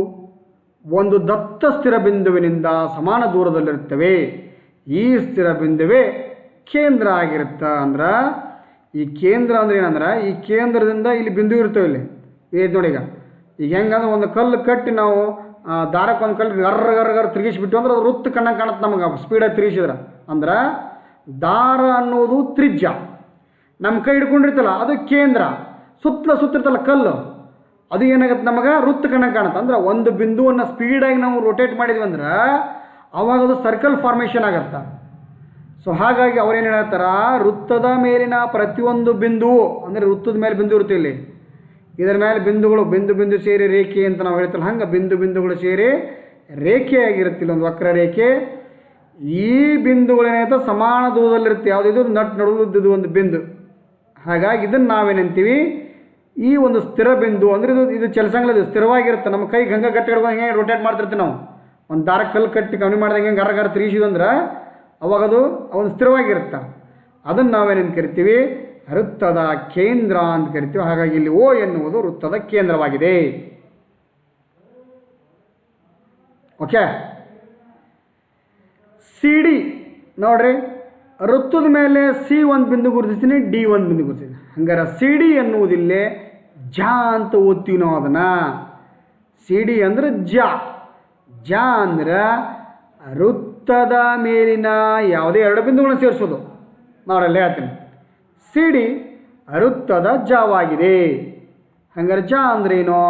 ಒಂದು ದತ್ತ ಸ್ಥಿರ ಬಿಂದುವಿನಿಂದ ಸಮಾನ ದೂರದಲ್ಲಿರುತ್ತವೆ. ಈ ಸ್ಥಿರ ಬಿಂದುವೇ ಕೇಂದ್ರ ಆಗಿರುತ್ತೆ. ಅಂದ್ರೆ ಈ ಕೇಂದ್ರ ಅಂದ್ರೆ ಏನಂದ್ರೆ, ಈ ಕೇಂದ್ರದಿಂದ ಇಲ್ಲಿ ಬಿಂದು ಇರ್ತವೆ. ಇಲ್ಲಿ ನೋಡಿ, ಈಗ ಹೆಂಗಂದ್ರೆ ಒಂದು ಕಲ್ಲು ಕಟ್ಟಿ ನಾವು ದಾರಕ್ಕೆ ಒಂದು ಕಲ್ಲು ಗರ್ರ ತಿರುಗಿಸ್ಬಿಟ್ಟು ಅಂದ್ರೆ ಅದು ವೃತ್ತ ಕಣ್ಣಂಗೆ ಕಾಣುತ್ತೆ ನಮಗೆ ಸ್ಪೀಡಾಗಿ ತಿರುಗಿಸಿದ್ರೆ. ಅಂದ್ರೆ ದಾರ ಅನ್ನೋದು ತ್ರಿಜ್ಯ, ನಮ್ಮ ಕೈ ಹಿಡ್ಕೊಂಡಿರ್ತಲ್ಲ ಅದು ಕೇಂದ್ರ, ಸುತ್ತಿರ್ತಲ್ಲ ಕಲ್ಲು, ಅದು ಏನಾಗುತ್ತೆ ನಮಗೆ ವೃತ್ತ ಕಣ್ಣಂಗೆ ಕಾಣುತ್ತೆ. ಅಂದ್ರೆ ಒಂದು ಬಿಂದುವನ್ನು ಸ್ಪೀಡಾಗಿ ನಾವು ರೊಟೇಟ್ ಮಾಡಿದ್ವಿ ಅಂದ್ರೆ ಅವಾಗ ಅದು ಸರ್ಕಲ್ ಫಾರ್ಮೇಷನ್ ಆಗತ್ತೆ. ಸೊ ಹಾಗಾಗಿ ಅವ್ರೇನು ಹೇಳ್ತಾರ, ವೃತ್ತದ ಮೇಲಿನ ಪ್ರತಿಯೊಂದು ಬಿಂದುವು ಅಂದರೆ ವೃತ್ತದ ಮೇಲೆ ಬಿಂದು ಇರುತ್ತೆ, ಇಲ್ಲಿ ಇದರ ಮೇಲೆ ಬಿಂದುಗಳು ಬಿಂದು ಸೇರಿ ರೇಖೆ ಅಂತ ನಾವು ಹೇಳ್ತಲ್ಲ, ಹಂಗೆ ಬಿಂದುಗಳು ಸೇರಿ ರೇಖೆಯಾಗಿರುತ್ತಿಲ್ಲ, ಒಂದು ವಕ್ರ ರೇಖೆ. ಈ ಬಿಂದುಗಳೇನಾಯ್ತು ಸಮಾನ ದೂರದಲ್ಲಿರುತ್ತೆ. ಯಾವುದಿದು ನಟ್ ನಡುವುದು ಒಂದು ಬಿಂದು. ಹಾಗಾಗಿ ಇದನ್ನು ನಾವೇನಂತೀವಿ, ಈ ಒಂದು ಸ್ಥಿರ ಬಿಂದು ಅಂದರೆ ಇದು ಚಲಿಸಂಗಿಲ್ಲ, ಇದು ಸ್ಥಿರವಾಗಿರುತ್ತೆ. ನಮ್ಮ ಕೈಗೆ ಹಂಗೆ ಗಟ್ಟಿ ಹಿಡ್ಕೊಂಡು ಹಿಂಗೆ ರೊಟೇಟ್ ಮಾಡ್ತಿರ್ತೀವಿ ನಾವು. ಒಂದು ದಾರ ಕಲ್ಲು ಕಟ್ಟಿ ಕಮ್ಮಿ ಮಾಡಿದಾಗ ಹಿಂಗೆ ಗರ್ರ ತಿರುಗಿಸಿದಂದ್ರೆ ಅವಾಗ ಅದು ಒಂದು ಸ್ಥಿರವಾಗಿರುತ್ತೆ. ಅದನ್ನು ನಾವೇನೇನು ಕರಿತೀವಿ, ವೃತ್ತದ ಕೇಂದ್ರ ಅಂತ ಕರಿತೀವಿ. ಹಾಗಾಗಿ ಇಲ್ಲಿ ಓ ಎನ್ನುವುದು ವೃತ್ತದ ಕೇಂದ್ರವಾಗಿದೆ. ಓಕೆ, ಸಿ ಡಿ ನೋಡ್ರಿ, ವೃತ್ತದ ಮೇಲೆ ಸಿ ಒಂದು ಬಿಂದು ಗುರುತಿಸ್ತೀನಿ, ಡಿ ಒಂದು ಬಿಂದು ಗುರುತಿಸ್ತೀನಿ. ಹಂಗಾರೆ ಸಿ ಡಿ ಎನ್ನುವುದಿಲ್ಲೇ ಜ ಅಂತ ಓದ್ತೀವಿ ನಾವು ಅದನ್ನು. ಸಿ ಡಿ ಅಂದ್ರೆ ಜ ಅಂದ್ರೆ ವೃತ್ತದ ಮೇಲಿನ ಯಾವುದೇ ಎರಡು ಬಿಂದುಗಳನ್ನು ಸೇರಿಸೋದು. ನೋಡಲ್ಲ ಹೇಳ್ತೀನಿ, ಸಿ ಡಿ ವೃತ್ತದ ಜವಾಗಿದೆ. ಹಂಗಾರೆ ಜ ಅಂದ್ರೇನು?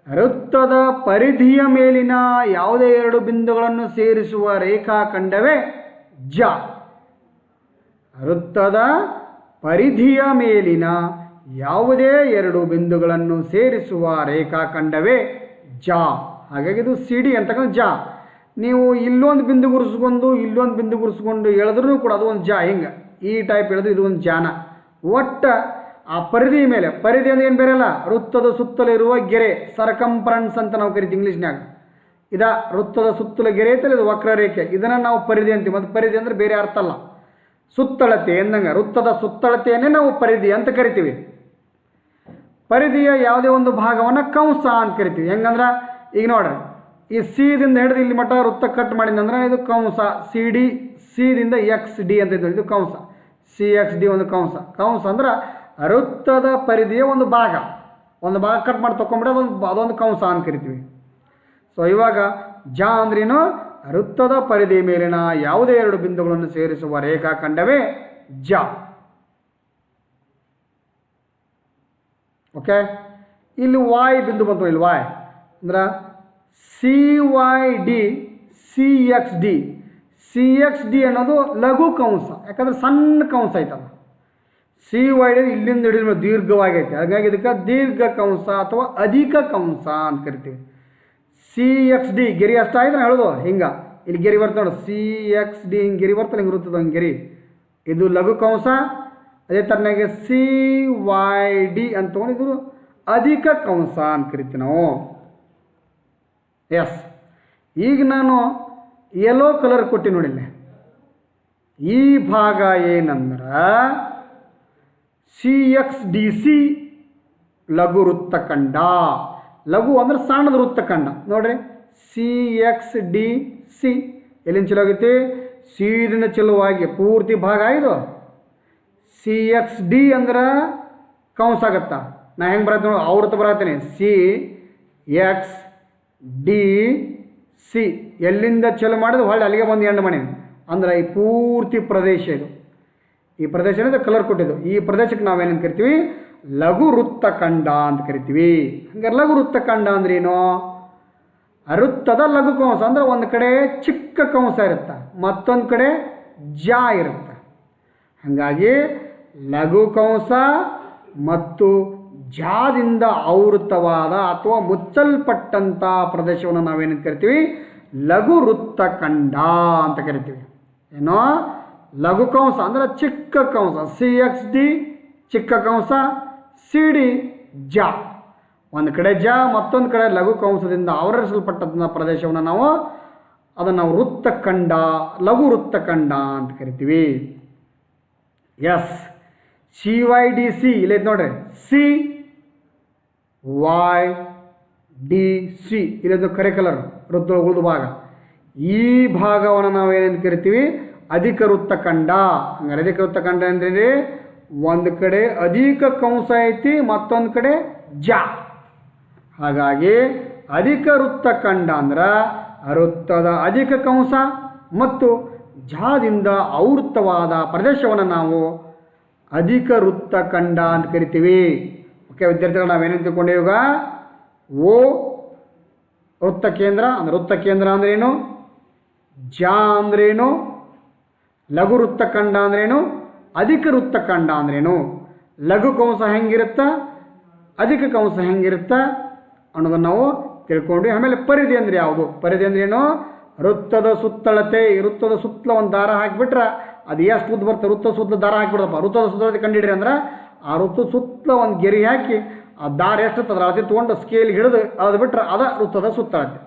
ವೃತ್ತದ ಪರಿಧಿಯ ಮೇಲಿನ ಯಾವುದೇ ಎರಡು ಬಿಂದುಗಳನ್ನು ಸೇರಿಸುವ ರೇಖಾಖಂಡವೇ ಜ. ವೃತ್ತದ ಪರಿಧಿಯ ಮೇಲಿನ ಯಾವುದೇ ಎರಡು ಬಿಂದುಗಳನ್ನು ಸೇರಿಸುವ ರೇಖಾಖಂಡವೇ ಜ. ಹಾಗಾಗಿ ಇದು ಸಿ ಡಿ ಅಂತಕ್ಕಂಥ ಜ. ನೀವು ಇಲ್ಲೊಂದು ಬಿಂದು ಗುರುಸ್ಕೊಂಡು ಇಲ್ಲೊಂದು ಬಿಂದು ಗುರುಸ್ಕೊಂಡು ಹೇಳಿದ್ರೂ ಕೂಡ ಅದು ಒಂದು ಜ. ಹಿಂಗೆ ಈ ಟೈಪ್ ಹೇಳಿದ್ರೆ ಇದು ಒಂದು ಜಾನ. ಒಟ್ಟು ಆ ಪರಿಧಿ ಮೇಲೆ, ಪರಿಧಿ ಅಂದ್ರೆ ಏನು ಬೇರೆ ಅಲ್ಲ, ವೃತ್ತದ ಸುತ್ತಲಿರುವ ಗೆರೆ, ಸರ್ಕಂಫರೆನ್ಸ್ ಅಂತ ನಾವು ಕರಿತೀವಿ ಇಂಗ್ಲೀಷ್ನಾಗ. ವೃತ್ತದ ಸುತ್ತಲ ಗೆರೆ ಐತಲ್ಲ, ಇದು ವಕ್ರರೇಖೆ, ಇದನ್ನು ನಾವು ಪರಿಧಿ ಅಂತೀವಿ. ಮತ್ತು ಪರಿಧಿ ಅಂದರೆ ಬೇರೆ ಅರ್ಥ ಅಲ್ಲ, ಸುತ್ತಳತೆ ಎಂದಂಗೆ. ವೃತ್ತದ ಸುತ್ತಳತೆಯನ್ನೇ ನಾವು ಪರಿಧಿ ಅಂತ ಕರಿತೀವಿ. ಪರಿಧಿಯ ಯಾವುದೇ ಒಂದು ಭಾಗವನ್ನು ಕಂಸ ಅಂತ ಕರಿತೀವಿ. ಹೆಂಗಂದ್ರೆ ಈಗ ನೋಡ್ರಿ, ಈ ಸಿ ದಿಂದ ಹಿಡಿದು ಇಲ್ಲಿ ಮಟ್ಟ ವೃತ್ತ ಕಟ್ ಮಾಡಿದಂದ್ರೆ ಇದು ಕಂಸ. ಸಿ ಡಿ, ಸಿ ದಿಂದ ಎಕ್ಸ್ ಡಿ ಅಂತ ಇದ್ದು ಇದು ಕಂಸ. ಸಿ ಎಕ್ಸ್ ಡಿ ಒಂದು ಕಂಸ. ಕಂಸ ಅಂದ್ರೆ ವೃತ್ತದ ಪರಿಧಿಯ ಒಂದು ಭಾಗ ಕಟ್ ಮಾಡಿ ತೊಗೊಂಡ್ಬಿಟ್ಟು ಅದೊಂದು ಕಂಸ ಅಂತ ಕರಿತೀವಿ. ಸೊ ಇವಾಗ ಜ ಅಂದ್ರೇನು? ವೃತ್ತದ ಪರಿಧಿಯ ಮೇಲಿನ ಯಾವುದೇ ಎರಡು ಬಿಂದುಗಳನ್ನು ಸೇರಿಸುವ ರೇಖಾಖಂಡವೇ ಜ. ಓಕೆ, ಇಲ್ಲಿ ವಾಯ್ ಬಿಂದು ಬಂತು. ಇಲ್ಲಿ ವಾಯ್ ಅಂದ್ರೆ C Y D C X D. C X D ಅನ್ನೋದು ಲಘು ಕಂಸ, ಯಾಕಂದ್ರೆ ಸಣ್ಣ ಕಂಸ ಐತಲ್ಲ. ಸಿ ವೈ ಡಿ ಇಲ್ಲಿಂದ ಹಿಡಿದ್ರೆ ದೀರ್ಘವಾಗೈತೆ, ಹಾಗಾಗಿ ಇದಕ್ಕೆ ದೀರ್ಘ ಕಂಸ ಅಥವಾ ಅಧಿಕ ಕಂಸ ಅಂತ ಕರಿತೀವಿ. ಸಿ ಎಕ್ಸ್ ಡಿ ಗೆರಿ ಅಷ್ಟಾಯ್ತು ನಾನು ಹೇಳೋದು ಹಿಂಗೆ. ಇಲ್ಲಿ ಗೆರಿ ಬರ್ತದೆ ನೋಡಿ, ಸಿ ಎಕ್ಸ್ ಡಿ ಹಿಂಗೆ ಗೆರಿ ಬರ್ತಲ್ಲ, ಹಿಂಗೆ ಇರುತ್ತದೆ ಹಂಗೆ ಗೆರಿ. ಇದು ಲಘು ಕಂಸ. ಅದೇ ಥರನಾಗಿ ಸಿ ವೈ ಡಿ ಅಂತ ತೊಗೊಂಡಿದ್ರು ಅಧಿಕ ಕಂಸ ಅಂತ ಕರಿತೀವಿ ನಾವು. ಎಸ್, ಈಗ ನಾನು ಯೆಲ್ಲೋ ಕಲರ್ ಕೊಟ್ಟು ನೋಡಿಲ್ಲ. ಈ ಭಾಗ ಏನಂದ್ರೆ ಸಿ ಎಕ್ಸ್ ಡಿ ಸಿ ಲಘು ವೃತ್ತಖಂಡ. ಲಘು ಅಂದ್ರೆ ಸಣ್ಣದ ವೃತ್ತಖಂಡ ನೋಡ್ರಿ. ಸಿ ಎಕ್ಸ್ ಡಿ ಸಿ ಎಲ್ಲಿಂದ ಚಲೋ ಆಗೈತಿ? ಸೀದಿನ ಚಲುವಾಗಿ ಪೂರ್ತಿ ಭಾಗ ಇದು. ಸಿ ಎಕ್ಸ್ ಡಿ ಅಂದ್ರೆ ಕಂಸ ಆಗತ್ತಾ. ನಾ ಹೆಂಗೆ ಬರತ್ತೆ ನೋಡಿ, ಆವೃತ್ತ ಬರತ್ತೀನಿ. ಸಿ ಎಕ್ಸ್ ಡಿ ಸಿ ಎಲ್ಲಿಂದ ಚಲೋ ಮಾಡಿದ್ರೆ ಹೊಳ್ಳಿ ಅಲ್ಲಿಗೆ ಬಂದು ಎಂಡ್ ಮಾಡಿ ಅಂದ್ರೆ ಈ ಪೂರ್ತಿ ಪ್ರದೇಶ ಇದು. ಈ ಪ್ರದೇಶ ಏನಿದೆ ಕಲರ್ ಕೊಟ್ಟಿದ್ದು, ಈ ಪ್ರದೇಶಕ್ಕೆ ನಾವೇನೇನು ಕರಿತೀವಿ? ಲಘು ವೃತ್ತಖಂಡ ಅಂತ ಕರಿತೀವಿ. ಹಂಗಾರೆ ಲಘು ವೃತ್ತಖಂಡ ಅಂದ್ರೇನು? ವೃತ್ತದ ಲಘು ಕಂಸ ಅಂದ್ರೆ ಒಂದು ಕಡೆ ಚಿಕ್ಕ ಕಂಸ ಇರುತ್ತೆ, ಮತ್ತೊಂದು ಕಡೆ ಜ ಇರುತ್ತೆ. ಹಾಗಾಗಿ ಲಘು ಕಂಸ ಮತ್ತು ಜಾದಿಂದ ಆವೃತವಾದ ಅಥವಾ ಮುಚ್ಚಲ್ಪಟ್ಟಂಥ ಪ್ರದೇಶವನ್ನು ನಾವೇನು ಕರಿತೀವಿ? ಲಘು ವೃತ್ತಖಂಡ ಅಂತ ಕರಿತೀವಿ. ಏನೋ ಲಘು ಕಂಸ ಅಂದ್ರೆ ಚಿಕ್ಕ ಕಂಸ. ಸಿ ಎಕ್ಸ್ ಡಿ ಚಿಕ್ಕ ಕಂಸ, ಸಿ ಡಿ ಜ. ಒಂದು ಕಡೆ ಜ, ಮತ್ತೊಂದು ಕಡೆ ಲಘು ಕಂಸದಿಂದ ಆವರಿಸಲ್ಪಟ್ಟಂಥ ಪ್ರದೇಶವನ್ನು ನಾವು ಅದನ್ನು ವೃತ್ತಖಂಡ, ಲಘು ವೃತ್ತಖಂಡ ಅಂತ ಕರಿತೀವಿ. Yes, C Y D C ಇಲ್ಲೈತೆ ನೋಡ್ರಿ. ಸಿ ವೈ ಡಿ ಸಿ ಇಲ್ಲೊಂದು ಕರೆ ಕಲರ್ ವೃತ್ತದ ಉಳಿದ ಭಾಗ. ಈ ಭಾಗವನ್ನು ನಾವು ಏನೇನು ಕರಿತೀವಿ? ಅಧಿಕ ವೃತ್ತಖಂಡ. ಹಂಗಾರೆ ಅಧಿಕ ವೃತ್ತಖಂಡ ಅಂದ್ರೆ ಒಂದು ಕಡೆ ಅಧಿಕ ಕಂಸ ಐತಿ, ಮತ್ತೊಂದು ಕಡೆ ಜ. ಹಾಗಾಗಿ ಅಧಿಕ ವೃತ್ತಖಂಡ ಅಂದ್ರೆ ವೃತ್ತದ ಅಧಿಕ ಕಂಸ ಮತ್ತು ಜಾದಿಂದ ಆವೃತವಾದ ಪ್ರದೇಶವನ್ನು ನಾವು ಅಧಿಕ ವೃತ್ತಖಂಡ ಅಂತ ಕರಿತೀವಿ. ಓಕೆ ವಿದ್ಯಾರ್ಥಿಗಳು, ನಾವೇನೇನು ತಿಳ್ಕೊಂಡೇವೆ ಈಗ? ಓ ವೃತ್ತ ಕೇಂದ್ರ ಅಂದ್ರೆ ವೃತ್ತ ಕೇಂದ್ರ ಅಂದ್ರೇನು? ಜ ಅಂದ್ರೇನು? ಲಘು ವೃತ್ತಖಂಡ ಅಂದ್ರೇನು? ಅಧಿಕ ವೃತ್ತಖಂಡ ಅಂದ್ರೇನು? ಲಘು ಕಂಸ ಹೆಂಗಿರುತ್ತ, ಅಧಿಕ ಕಂಸ ಹೆಂಗಿರುತ್ತ ಅನ್ನೋದನ್ನು ನಾವು ತಿಳ್ಕೊಂಡ್ವಿ. ಆಮೇಲೆ ಪರಿಧಿ ಅಂದರೆ ಯಾವುದು? ಪರಿಧಿ ಅಂದ್ರೇನು? ವೃತ್ತದ ಸುತ್ತಳತೆ. ವೃತ್ತದ ಸುತ್ತಲ ಒಂದು ದಾರ ಹಾಕಿಬಿಟ್ರೆ ಅದು ಎಷ್ಟು ಉದ್ದ ಬರ್ತದೆ? ವೃತ್ತದ ಸುತ್ತಲ ದಾರ ಹಾಕಿಬಿಡಪ್ಪ. ವೃತ್ತದ ಸುತ್ತಳತೆ ಕಂಡಿಡ್ರಿ ಅಂದ್ರೆ ಆ ವೃತ್ತದ ಸುತ್ತಲ ಒಂದು ಗೆರಿ ಹಾಕಿ ಆ ದಾರ ಎಷ್ಟು ಅದ್ರ ಅಳತೆ ತೊಗೊಂಡು ಸ್ಕೇಲ್ ಹಿಡಿದು ಅದು ಬಿಟ್ರೆ ಅದ ವೃತ್ತದ ಸುತ್ತಳತೆ.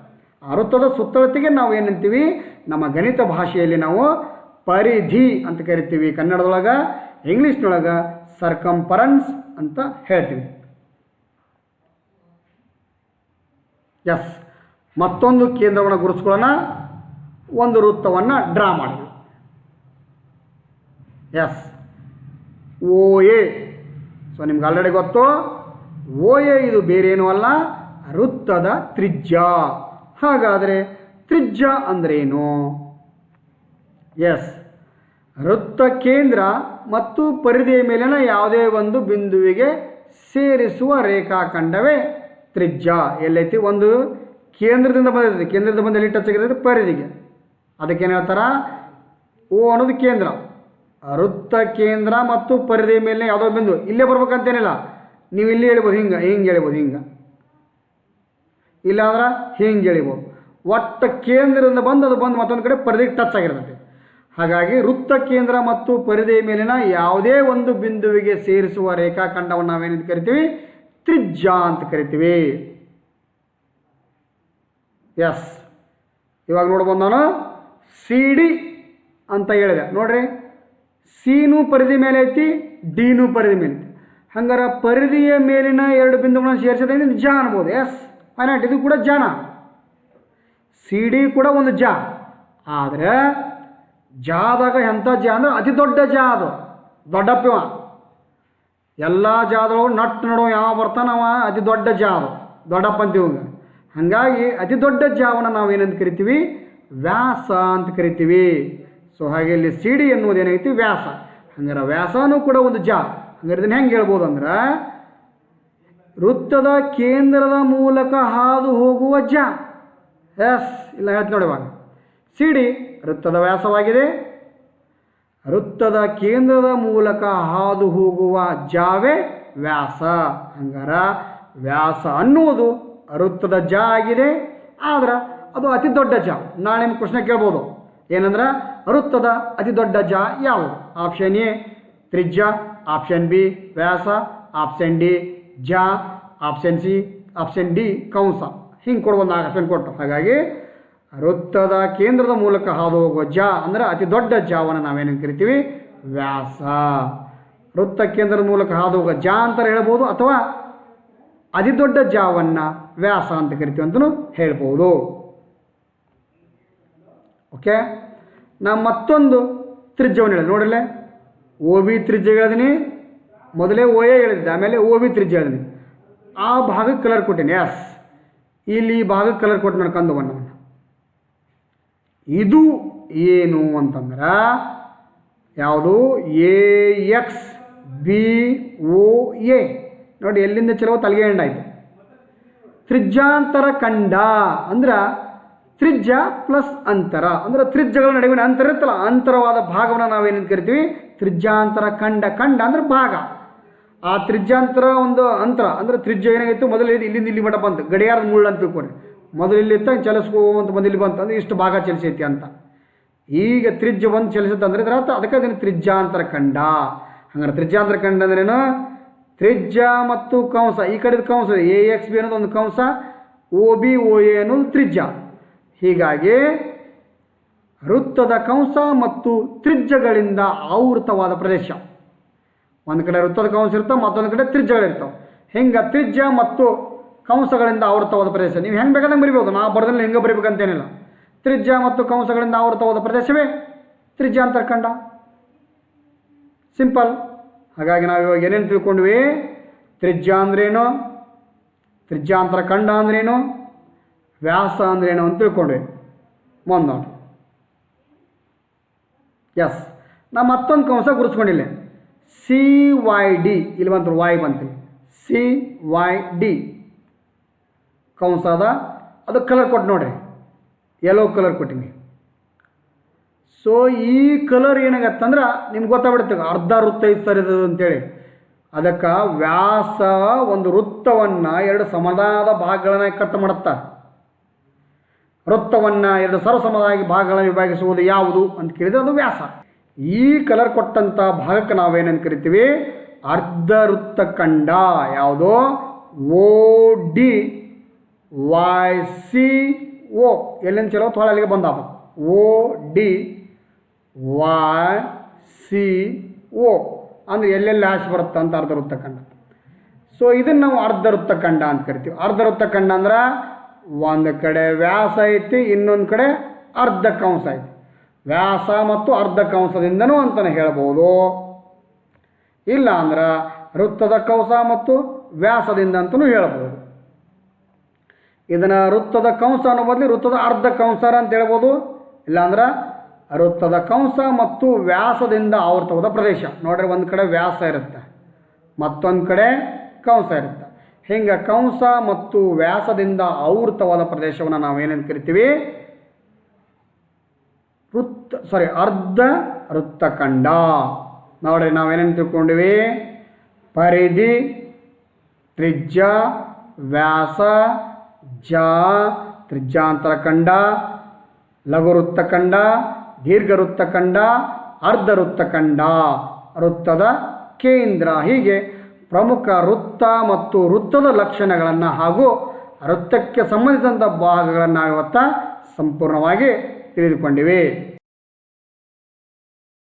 ಆ ವೃತ್ತದ ಸುತ್ತಳತೆಗೆ ನಾವು ಏನಂತೀವಿ? ನಮ್ಮ ಗಣಿತ ಭಾಷೆಯಲ್ಲಿ ನಾವು ಪರಿಧಿ ಅಂತ ಕರಿತೀವಿ. ಕನ್ನಡದೊಳಗೆ, ಇಂಗ್ಲೀಷ್ನೊಳಗೆ ಸರ್ಕಂಫರೆನ್ಸ್ ಅಂತ ಹೇಳ್ತೀವಿ. ಎಸ್, ಮತ್ತೊಂದು ಕೇಂದ್ರವನ್ನು ಗುರುತಿಸ್ಕೊಳ್ಳೋಣ. ಒಂದು ವೃತ್ತವನ್ನು ಡ್ರಾ ಮಾಡಿ. Yes, O A. ಸೊ ನಿಮ್ಗೆ ಆಲ್ರೆಡಿ ಗೊತ್ತು, ಓ ಎ ಇದು ಬೇರೇನೂ ಅಲ್ಲ, ವೃತ್ತದ ತ್ರಿಜ್ಯ. ಹಾಗಾದರೆ ತ್ರಿಜ್ಯ ಅಂದ್ರೇನು? ಎಸ್, ವೃತ್ತ ಕೇಂದ್ರ ಮತ್ತು ಪರಿಧಿಯ ಮೇಲಿನ ಯಾವುದೇ ಒಂದು ಬಿಂದುವಿಗೆ ಸೇರಿಸುವ ರೇಖಾಖಂಡವೇ ತ್ರಿಜ್ಯ. ಎಲ್ಲೈತಿ? ಒಂದು ಕೇಂದ್ರದಿಂದ ಬಂದಿರ್ತದೆ, ಕೇಂದ್ರದಿಂದ ಬಂದು ಎಲ್ಲಿ ಟಚ್ ಆಗಿರ್ತದೆ? ಪರಿಧಿಗೆ. ಅದಕ್ಕೇನು ಹೇಳ್ತಾರ? ಓ ಅನ್ನೋದು ಕೇಂದ್ರ. ವೃತ್ತ ಕೇಂದ್ರ ಮತ್ತು ಪರಿಧಿಯ ಮೇಲಿನ ಯಾವುದೋ ಬಿಂದು ಇಲ್ಲೇ ಬರ್ಬೇಕಂತೇನಿಲ್ಲ. ನೀವು ಇಲ್ಲಿ ಹೇಳ್ಬೋದು, ಹಿಂಗೆ ಹಿಂಗೆ ಹೇಳ್ಬೋದು, ಹಿಂಗೆ ಇಲ್ಲ ಅಂದ್ರೆ ಹಿಂಗೆ ಹೇಳ್ಬೋದು. ಒಟ್ಟು ಕೇಂದ್ರದಿಂದ ಬಂದು ಅದು ಬಂದು ಮತ್ತೊಂದು ಕಡೆ ಪರಿಧಿಗೆ ಟಚ್ ಆಗಿರ್ತದೆ. ಹಾಗಾಗಿ ವೃತ್ತ ಕೇಂದ್ರ ಮತ್ತು ಪರಿಧಿಯ ಮೇಲಿನ ಯಾವುದೇ ಒಂದು ಬಿಂದುವಿಗೆ ಸೇರಿಸುವ ರೇಖಾಖಂಡವನ್ನು ನಾವೇನು ಕರಿತೀವಿ? ತ್ರಿಜ್ಯ ಅಂತ ಕರಿತೀವಿ. ಎಸ್, ಇವಾಗ ನೋಡ್ಬೋದು, ನಾನು ಸಿ ಡಿ ಅಂತ ಹೇಳಿದೆ ನೋಡ್ರಿ. ಸಿನೂ ಪರಿಧಿ ಮೇಲೆ ಐತಿ, ಡಿನೂ ಪರಿಧಿ ಮೇಲೆ ಐತಿ. ಹಂಗಾರೆ ಪರಿಧಿಯ ಮೇಲಿನ ಎರಡು ಬಿಂದುಗಳನ್ನು ಸೇರಿಸೋದ್ರಿಂದ ಜ ಅನ್ಬೋದು. ಎಸ್, ಫೈನಾಟ್, ಇದು ಕೂಡ ಜಾನ. ಸಿ ಡಿ ಕೂಡ ಒಂದು ಜ. ಆದರೆ ಜಾದಾಗ ಎಂಥ ಜ ಅಂದ್ರೆ ಅತಿ ದೊಡ್ಡ ಜ. ಅದು ದೊಡ್ಡಪ್ಪಿವ. ಎಲ್ಲ ಜಾದೊಳಗೆ ನಟ್ಟು ನಡುವ ಯಾವ ಬರ್ತಾನವ ಅತಿ ದೊಡ್ಡ ಜ. ಅದು ದೊಡ್ಡಪ್ಪ ಅಂತೀವಿ. ಹಾಗಾಗಿ ಅತಿ ದೊಡ್ಡ ಜಾವನ್ನು ನಾವೇನಂತ ಕರಿತೀವಿ? ವ್ಯಾಸ ಅಂತ ಕರಿತೀವಿ. ಸೊ ಹಾಗೆ ಇಲ್ಲಿ ಸಿ ಡಿ ಎನ್ನುವುದು ಏನಾಗೈತಿ ವ್ಯಾಸ. ಹಂಗಾರೆ ವ್ಯಾಸನೂ ಕೂಡ ಒಂದು ಜ. ಹಂಗಾರೆ ಇದನ್ನು ಹೆಂಗೆ ಹೇಳ್ಬೋದು ಅಂದ್ರೆ ವೃತ್ತದ ಕೇಂದ್ರದ ಮೂಲಕ ಹಾದು ಹೋಗುವ ಜ. ಎಸ್, ಇಲ್ಲ ಹೇಳ್ತೀನಿ ನೋಡಿ. ಇವಾಗ ಸಿ ಡಿ ವೃತ್ತದ ವ್ಯಾಸವಾಗಿದೆ, ವೃತ್ತದ ಕೇಂದ್ರದ ಮೂಲಕ ಹಾದು ಹೋಗುವ ಜಾವೇ ವ್ಯಾಸ. ಹಂಗಾರ ವ್ಯಾಸ ಅನ್ನುವುದು ವೃತ್ತದ ಜ ಆಗಿದೆ, ಆದ್ರೆ ಅದು ಅತಿ ದೊಡ್ಡ ಜ. ನಾಳೆ ನಿಮ್ಮ ಪ್ರಶ್ನೆ ಕೇಳ್ಬೋದು, ಏನಂದ್ರೆ ವೃತ್ತದ ಅತಿ ದೊಡ್ಡ ಜ ಯಾವುದು? ಆಪ್ಷನ್ ಎ ತ್ರಿಜ್ಯ, ಆಪ್ಷನ್ ಬಿ ವ್ಯಾಸ, ಆಪ್ಷನ್ ಡಿ ಜ, ಆಪ್ಷನ್ ಸಿ, ಆಪ್ಷನ್ ಡಿ ಕಂಸ. ಹಿಂಗೆ ಕೊಡ್ಬೋದು, 4 ಆಪ್ಷನ್ ಕೊಟ್ಟು. ಹಾಗಾಗಿ ವೃತ್ತದ ಕೇಂದ್ರದ ಮೂಲಕ ಹಾದು ಹೋಗುವ ಜ ಅಂದರೆ ಅತಿ ದೊಡ್ಡ ಜಾವನ್ನು ನಾವೇನು ಕರಿತೀವಿ? ವ್ಯಾಸ. ವೃತ್ತ ಕೇಂದ್ರದ ಮೂಲಕ ಹಾದು ಹೋಗುವ ಜ ಅಂತ ಹೇಳ್ಬೋದು, ಅಥವಾ ಅತಿ ದೊಡ್ಡ ಜಾವನ್ನು ವ್ಯಾಸ ಅಂತ ಕರಿತೀವಿ ಅಂತಲೂ ಹೇಳ್ಬೋದು. ಓಕೆ, ನಾನು ಮತ್ತೊಂದು ತ್ರಿಜ್ಯವನ್ನು ಹೇಳಿದೆ ನೋಡಲ್ಲೇ. ಓ ಬಿ ತ್ರಿಜ್ಯ ಹೇಳಿದೀನಿ, ಮೊದಲೇ ಓ ಎ ಹೇಳಿದ್ದೆ, ಆಮೇಲೆ ಓ ಬಿ ತ್ರಿಜ್ಯ ಹೇಳಿದೀನಿ. ಆ ಭಾಗಕ್ಕೆ ಕಲರ್ ಕೊಟ್ಟೀನಿ. ಎಸ್, ಇಲ್ಲಿ ಈ ಭಾಗಕ್ಕೆ ಕಲರ್ ಕೊಟ್ಟು ನಾನು ಕಂದು ಬಣ್ಣವನ್ನು. ಇದು ಏನು ಅಂತಂದ್ರೆ ಯಾವುದು? A X B O A. ನೋಡಿ, ಎಲ್ಲಿಂದ ಚಲೋ ತಲೆಗೆ ಎಂಡಾಯ್ತು. ತ್ರಿಜ್ಯಾಂತರ ಖಂಡ ಅಂದ್ರೆ ತ್ರಿಜ್ಯ ಪ್ಲಸ್ ಅಂತರ, ಅಂದ್ರೆ ತ್ರಿಜ್ಯಗಳ ನಡುವಿನ ಅಂತರ ಇರುತ್ತಲ್ಲ, ಅಂತರವಾದ ಭಾಗವನ್ನು ನಾವೇನಂತ ಕರಿತೀವಿ? ತ್ರಿಜ್ಯಾಂತರ ಖಂಡ. ಖಂಡ ಅಂದ್ರೆ ಭಾಗ. ಆ ತ್ರಿಜ್ಯಾಂತರ ಒಂದು ಅಂತರ ಅಂದ್ರೆ ತ್ರಿಜ್ಯ ಏನಾಗಿತ್ತು? ಮೊದಲು ಇಲ್ಲಿಂದ ಇಲ್ಲಿ ಮಟ್ಟ ಬಂತು, ಗಡಿಯಾರದ ಮುಳ್ಳು ಅಂತ ತಿಳ್ಕೊರಿ. ಮೊದಲು ಇಲ್ಲಿತ್ತ ಚಲಿಸ್ಕೋವಂತ ಬಂದು ಇಲ್ಲಿ ಬಂತು ಅಂದರೆ ಇಷ್ಟು ಭಾಗ ಚಲಿಸೈತಿ ಅಂತ. ಈಗ ತ್ರಿಜ್ಯ ಒಂದು ಚಲಿಸುತ್ತೆ ಅಂದರೆ ಇದರ ಅರ್ಥ ಅದಕ್ಕೆ ಅದನ್ನು ತ್ರಿಜ್ಯಾಂತರ ಖಂಡ. ಹಂಗಾರೆ ತ್ರಿಜ್ಯಾಂತರ ಖಂಡ ಅಂದ್ರೇನು? ತ್ರಿಜ್ಯ ಮತ್ತು ಕಂಸ, ಈ ಕಡೆದು ಕಂಸ ಎ ಎಕ್ಸ್ ಬಿ ಅನ್ನೋದು ಒಂದು ಕಂಸ, ಓ ಬಿ ಓ ಎ ಅನ್ನೋದು ತ್ರಿಜ್ಯ. ಹೀಗಾಗಿ ವೃತ್ತದ ಕಂಸ ಮತ್ತು ತ್ರಿಜ್ಯಗಳಿಂದ ಆವೃತವಾದ ಪ್ರದೇಶ. ಒಂದು ಕಡೆ ವೃತ್ತದ ಕಂಸ ಇರ್ತಾವೆ, ಮತ್ತೊಂದು ಕಡೆ ತ್ರಿಜ್ಯಗಳಿರ್ತಾವೆ. ಹಿಂಗೆ ತ್ರಿಜ್ಯ ಮತ್ತು ಕಂಸಗಳಿಂದ ಆವೃತವಾದ ಪ್ರದೇಶ ನೀವು ಹೆಂಗೆ ಬೇಕಾದಂಗೆ ಬರಿಬೋದು. ನಾವು ಬರೆದಲ್ಲಿ ಹೆಂಗೆ ಬರಿಬೇಕಂತೇನಿಲ್ಲ. ತ್ರಿಜ್ಯ ಮತ್ತು ಕಂಸಗಳಿಂದ ಆವೃತವಾದ ಪ್ರದೇಶವೇ ತ್ರಿಜ್ಯಾಂತರ ಖಂಡ. ಸಿಂಪಲ್. ಹಾಗಾಗಿ ನಾವು ಇವಾಗ ಏನೇನು ತಿಳ್ಕೊಂಡ್ವಿ? ತ್ರಿಜ್ಯ ಅಂದ್ರೇನು, ತ್ರಿಜ್ಯಾಂತರ ಖಂಡ ಅಂದ್ರೇನು, ವ್ಯಾಸ ಅಂದ್ರೇನು ಅಂತ ತಿಳ್ಕೊಂಡ್ವಿ. ಮುಂದೆ ನೋಡಿ. ಎಸ್, ನಾವು ಮತ್ತೊಂದು ಕಂಸ ಗುರುಸ್ಕೊಂಡಿಲ್ಲ. ಸಿ ವೈ ಡಿ, ಇಲ್ಲಿ ಬಂತು ವಾಯ್ ಬಂತೀವಿ. ಸಿ ವೈ ಡಿ ಕಂಸ ಅದ, ಅದು ಕಲರ್ ಕೊಟ್ಟು ನೋಡ್ರಿ, ಯೆಲ್ಲೋ ಕಲರ್ ಕೊಟ್ಟಿನಿ. ಸೊ ಈ ಕಲರ್ ಏನಾಗತ್ತಂದ್ರೆ ನಿಮ್ಗೆ ಗೊತ್ತಾಗ್ಬಿಡುತ್ತೆ ಅರ್ಧ ವೃತ್ತ ಐತೆ ಸರ್ ಇದು ಅಂತೇಳಿ. ಅದಕ್ಕೆ ವ್ಯಾಸ ಒಂದು ವೃತ್ತವನ್ನು 2 ಸಮನಾದ ಭಾಗಗಳನ್ನು ಕಟ್ ಮಾಡುತ್ತಾ. ವೃತ್ತವನ್ನು 2 ಸರ್ವಸಮವಾಗಿ ಭಾಗಗಳನ್ನು ವಿಭಾಗಿಸುವುದು ಯಾವುದು ಅಂತ ಕೇಳಿದರೆ ಅದು ವ್ಯಾಸ. ಈ ಕಲರ್ ಕೊಟ್ಟಂಥ ಭಾಗಕ್ಕೆ ನಾವೇನಂತ ಕರಿತೀವಿ? ಅರ್ಧ ವೃತ್ತಖಂಡ. ಯಾವುದು? O D Y C O. ಎಲ್ಲಿಂದ ಚಲೋ ಥೋಳ ಅಲ್ಲಿಗೆ ಬಂದಾಪ. O D Y C O ಅಂದರೆ ಎಲ್ಲೆಲ್ಲಿ ಆಸೆ ಬರುತ್ತೆ ಅಂತ ಅರ್ಧ ವೃತ್ತಖಂಡ. ಸೊ ಇದನ್ನು ನಾವು ಅರ್ಧ ವೃತ್ತಖಂಡ ಅಂತ ಕರಿತೀವಿ. ಅರ್ಧ ವೃತ್ತಖಂಡ ಅಂದ್ರೆ ಒಂದು ಕಡೆ ವ್ಯಾಸ ಐತಿ, ಇನ್ನೊಂದು ಕಡೆ ಅರ್ಧ ಕಂಸ ಐತಿ. ವ್ಯಾಸ ಮತ್ತು ಅರ್ಧ ಕಂಸದಿಂದನೂ ಅಂತಲೇ ಹೇಳ್ಬೋದು, ಇಲ್ಲ ಅಂದ್ರೆ ವೃತ್ತದ ಕಂಸ ಮತ್ತು ವ್ಯಾಸದಿಂದ ಅಂತಲೂ ಹೇಳ್ಬೋದು. ಇದನ್ನು ವೃತ್ತದ ಕಂಸ ಅನ್ನೋ ಬದಲು ವೃತ್ತದ ಅರ್ಧ ಕಂಸರ ಅಂತ ಹೇಳ್ಬೋದು, ಇಲ್ಲಾಂದ್ರೆ ವೃತ್ತದ ಕಂಸ ಮತ್ತು ವ್ಯಾಸದಿಂದ ಆವೃತವಾದ ಪ್ರದೇಶ. ನೋಡ್ರಿ, ಒಂದು ಕಡೆ ವ್ಯಾಸ ಇರುತ್ತೆ, ಮತ್ತೊಂದು ಕಡೆ ಕಂಸ ಇರುತ್ತೆ. ಹಿಂಗೆ ಕಂಸ ಮತ್ತು ವ್ಯಾಸದಿಂದ ಆವೃತವಾದ ಪ್ರದೇಶವನ್ನು ನಾವೇನೇನು ಕರಿತೀವಿ? ಅರ್ಧ ವೃತ್ತಖಂಡ. ನೋಡ್ರಿ, ನಾವೇನೇನು ತಿಳ್ಕೊಂಡಿವಿ? ಪರಿಧಿ, ತ್ರಿಜ್ಯ, ವ್ಯಾಸ, ಜ, ತ್ರಿಜ್ಯಾಂತರ ಖಂಡ, ಲಘು ವೃತ್ತಖಂಡ, ದೀರ್ಘ ವೃತ್ತಖಂಡ, ಅರ್ಧ ವೃತ್ತಖಂಡ, ವೃತ್ತದ ಕೇಂದ್ರ. ಹೀಗೆ ಪ್ರಮುಖ ವೃತ್ತ ಮತ್ತು ವೃತ್ತದ ಲಕ್ಷಣಗಳನ್ನು ಹಾಗೂ ವೃತ್ತಕ್ಕೆ ಸಂಬಂಧಿಸಿದಂಥ ಭಾಗಗಳನ್ನು ನಾವಿವತ್ತು ಸಂಪೂರ್ಣವಾಗಿ ತಿಳಿದುಕೊಂಡಿವೆ.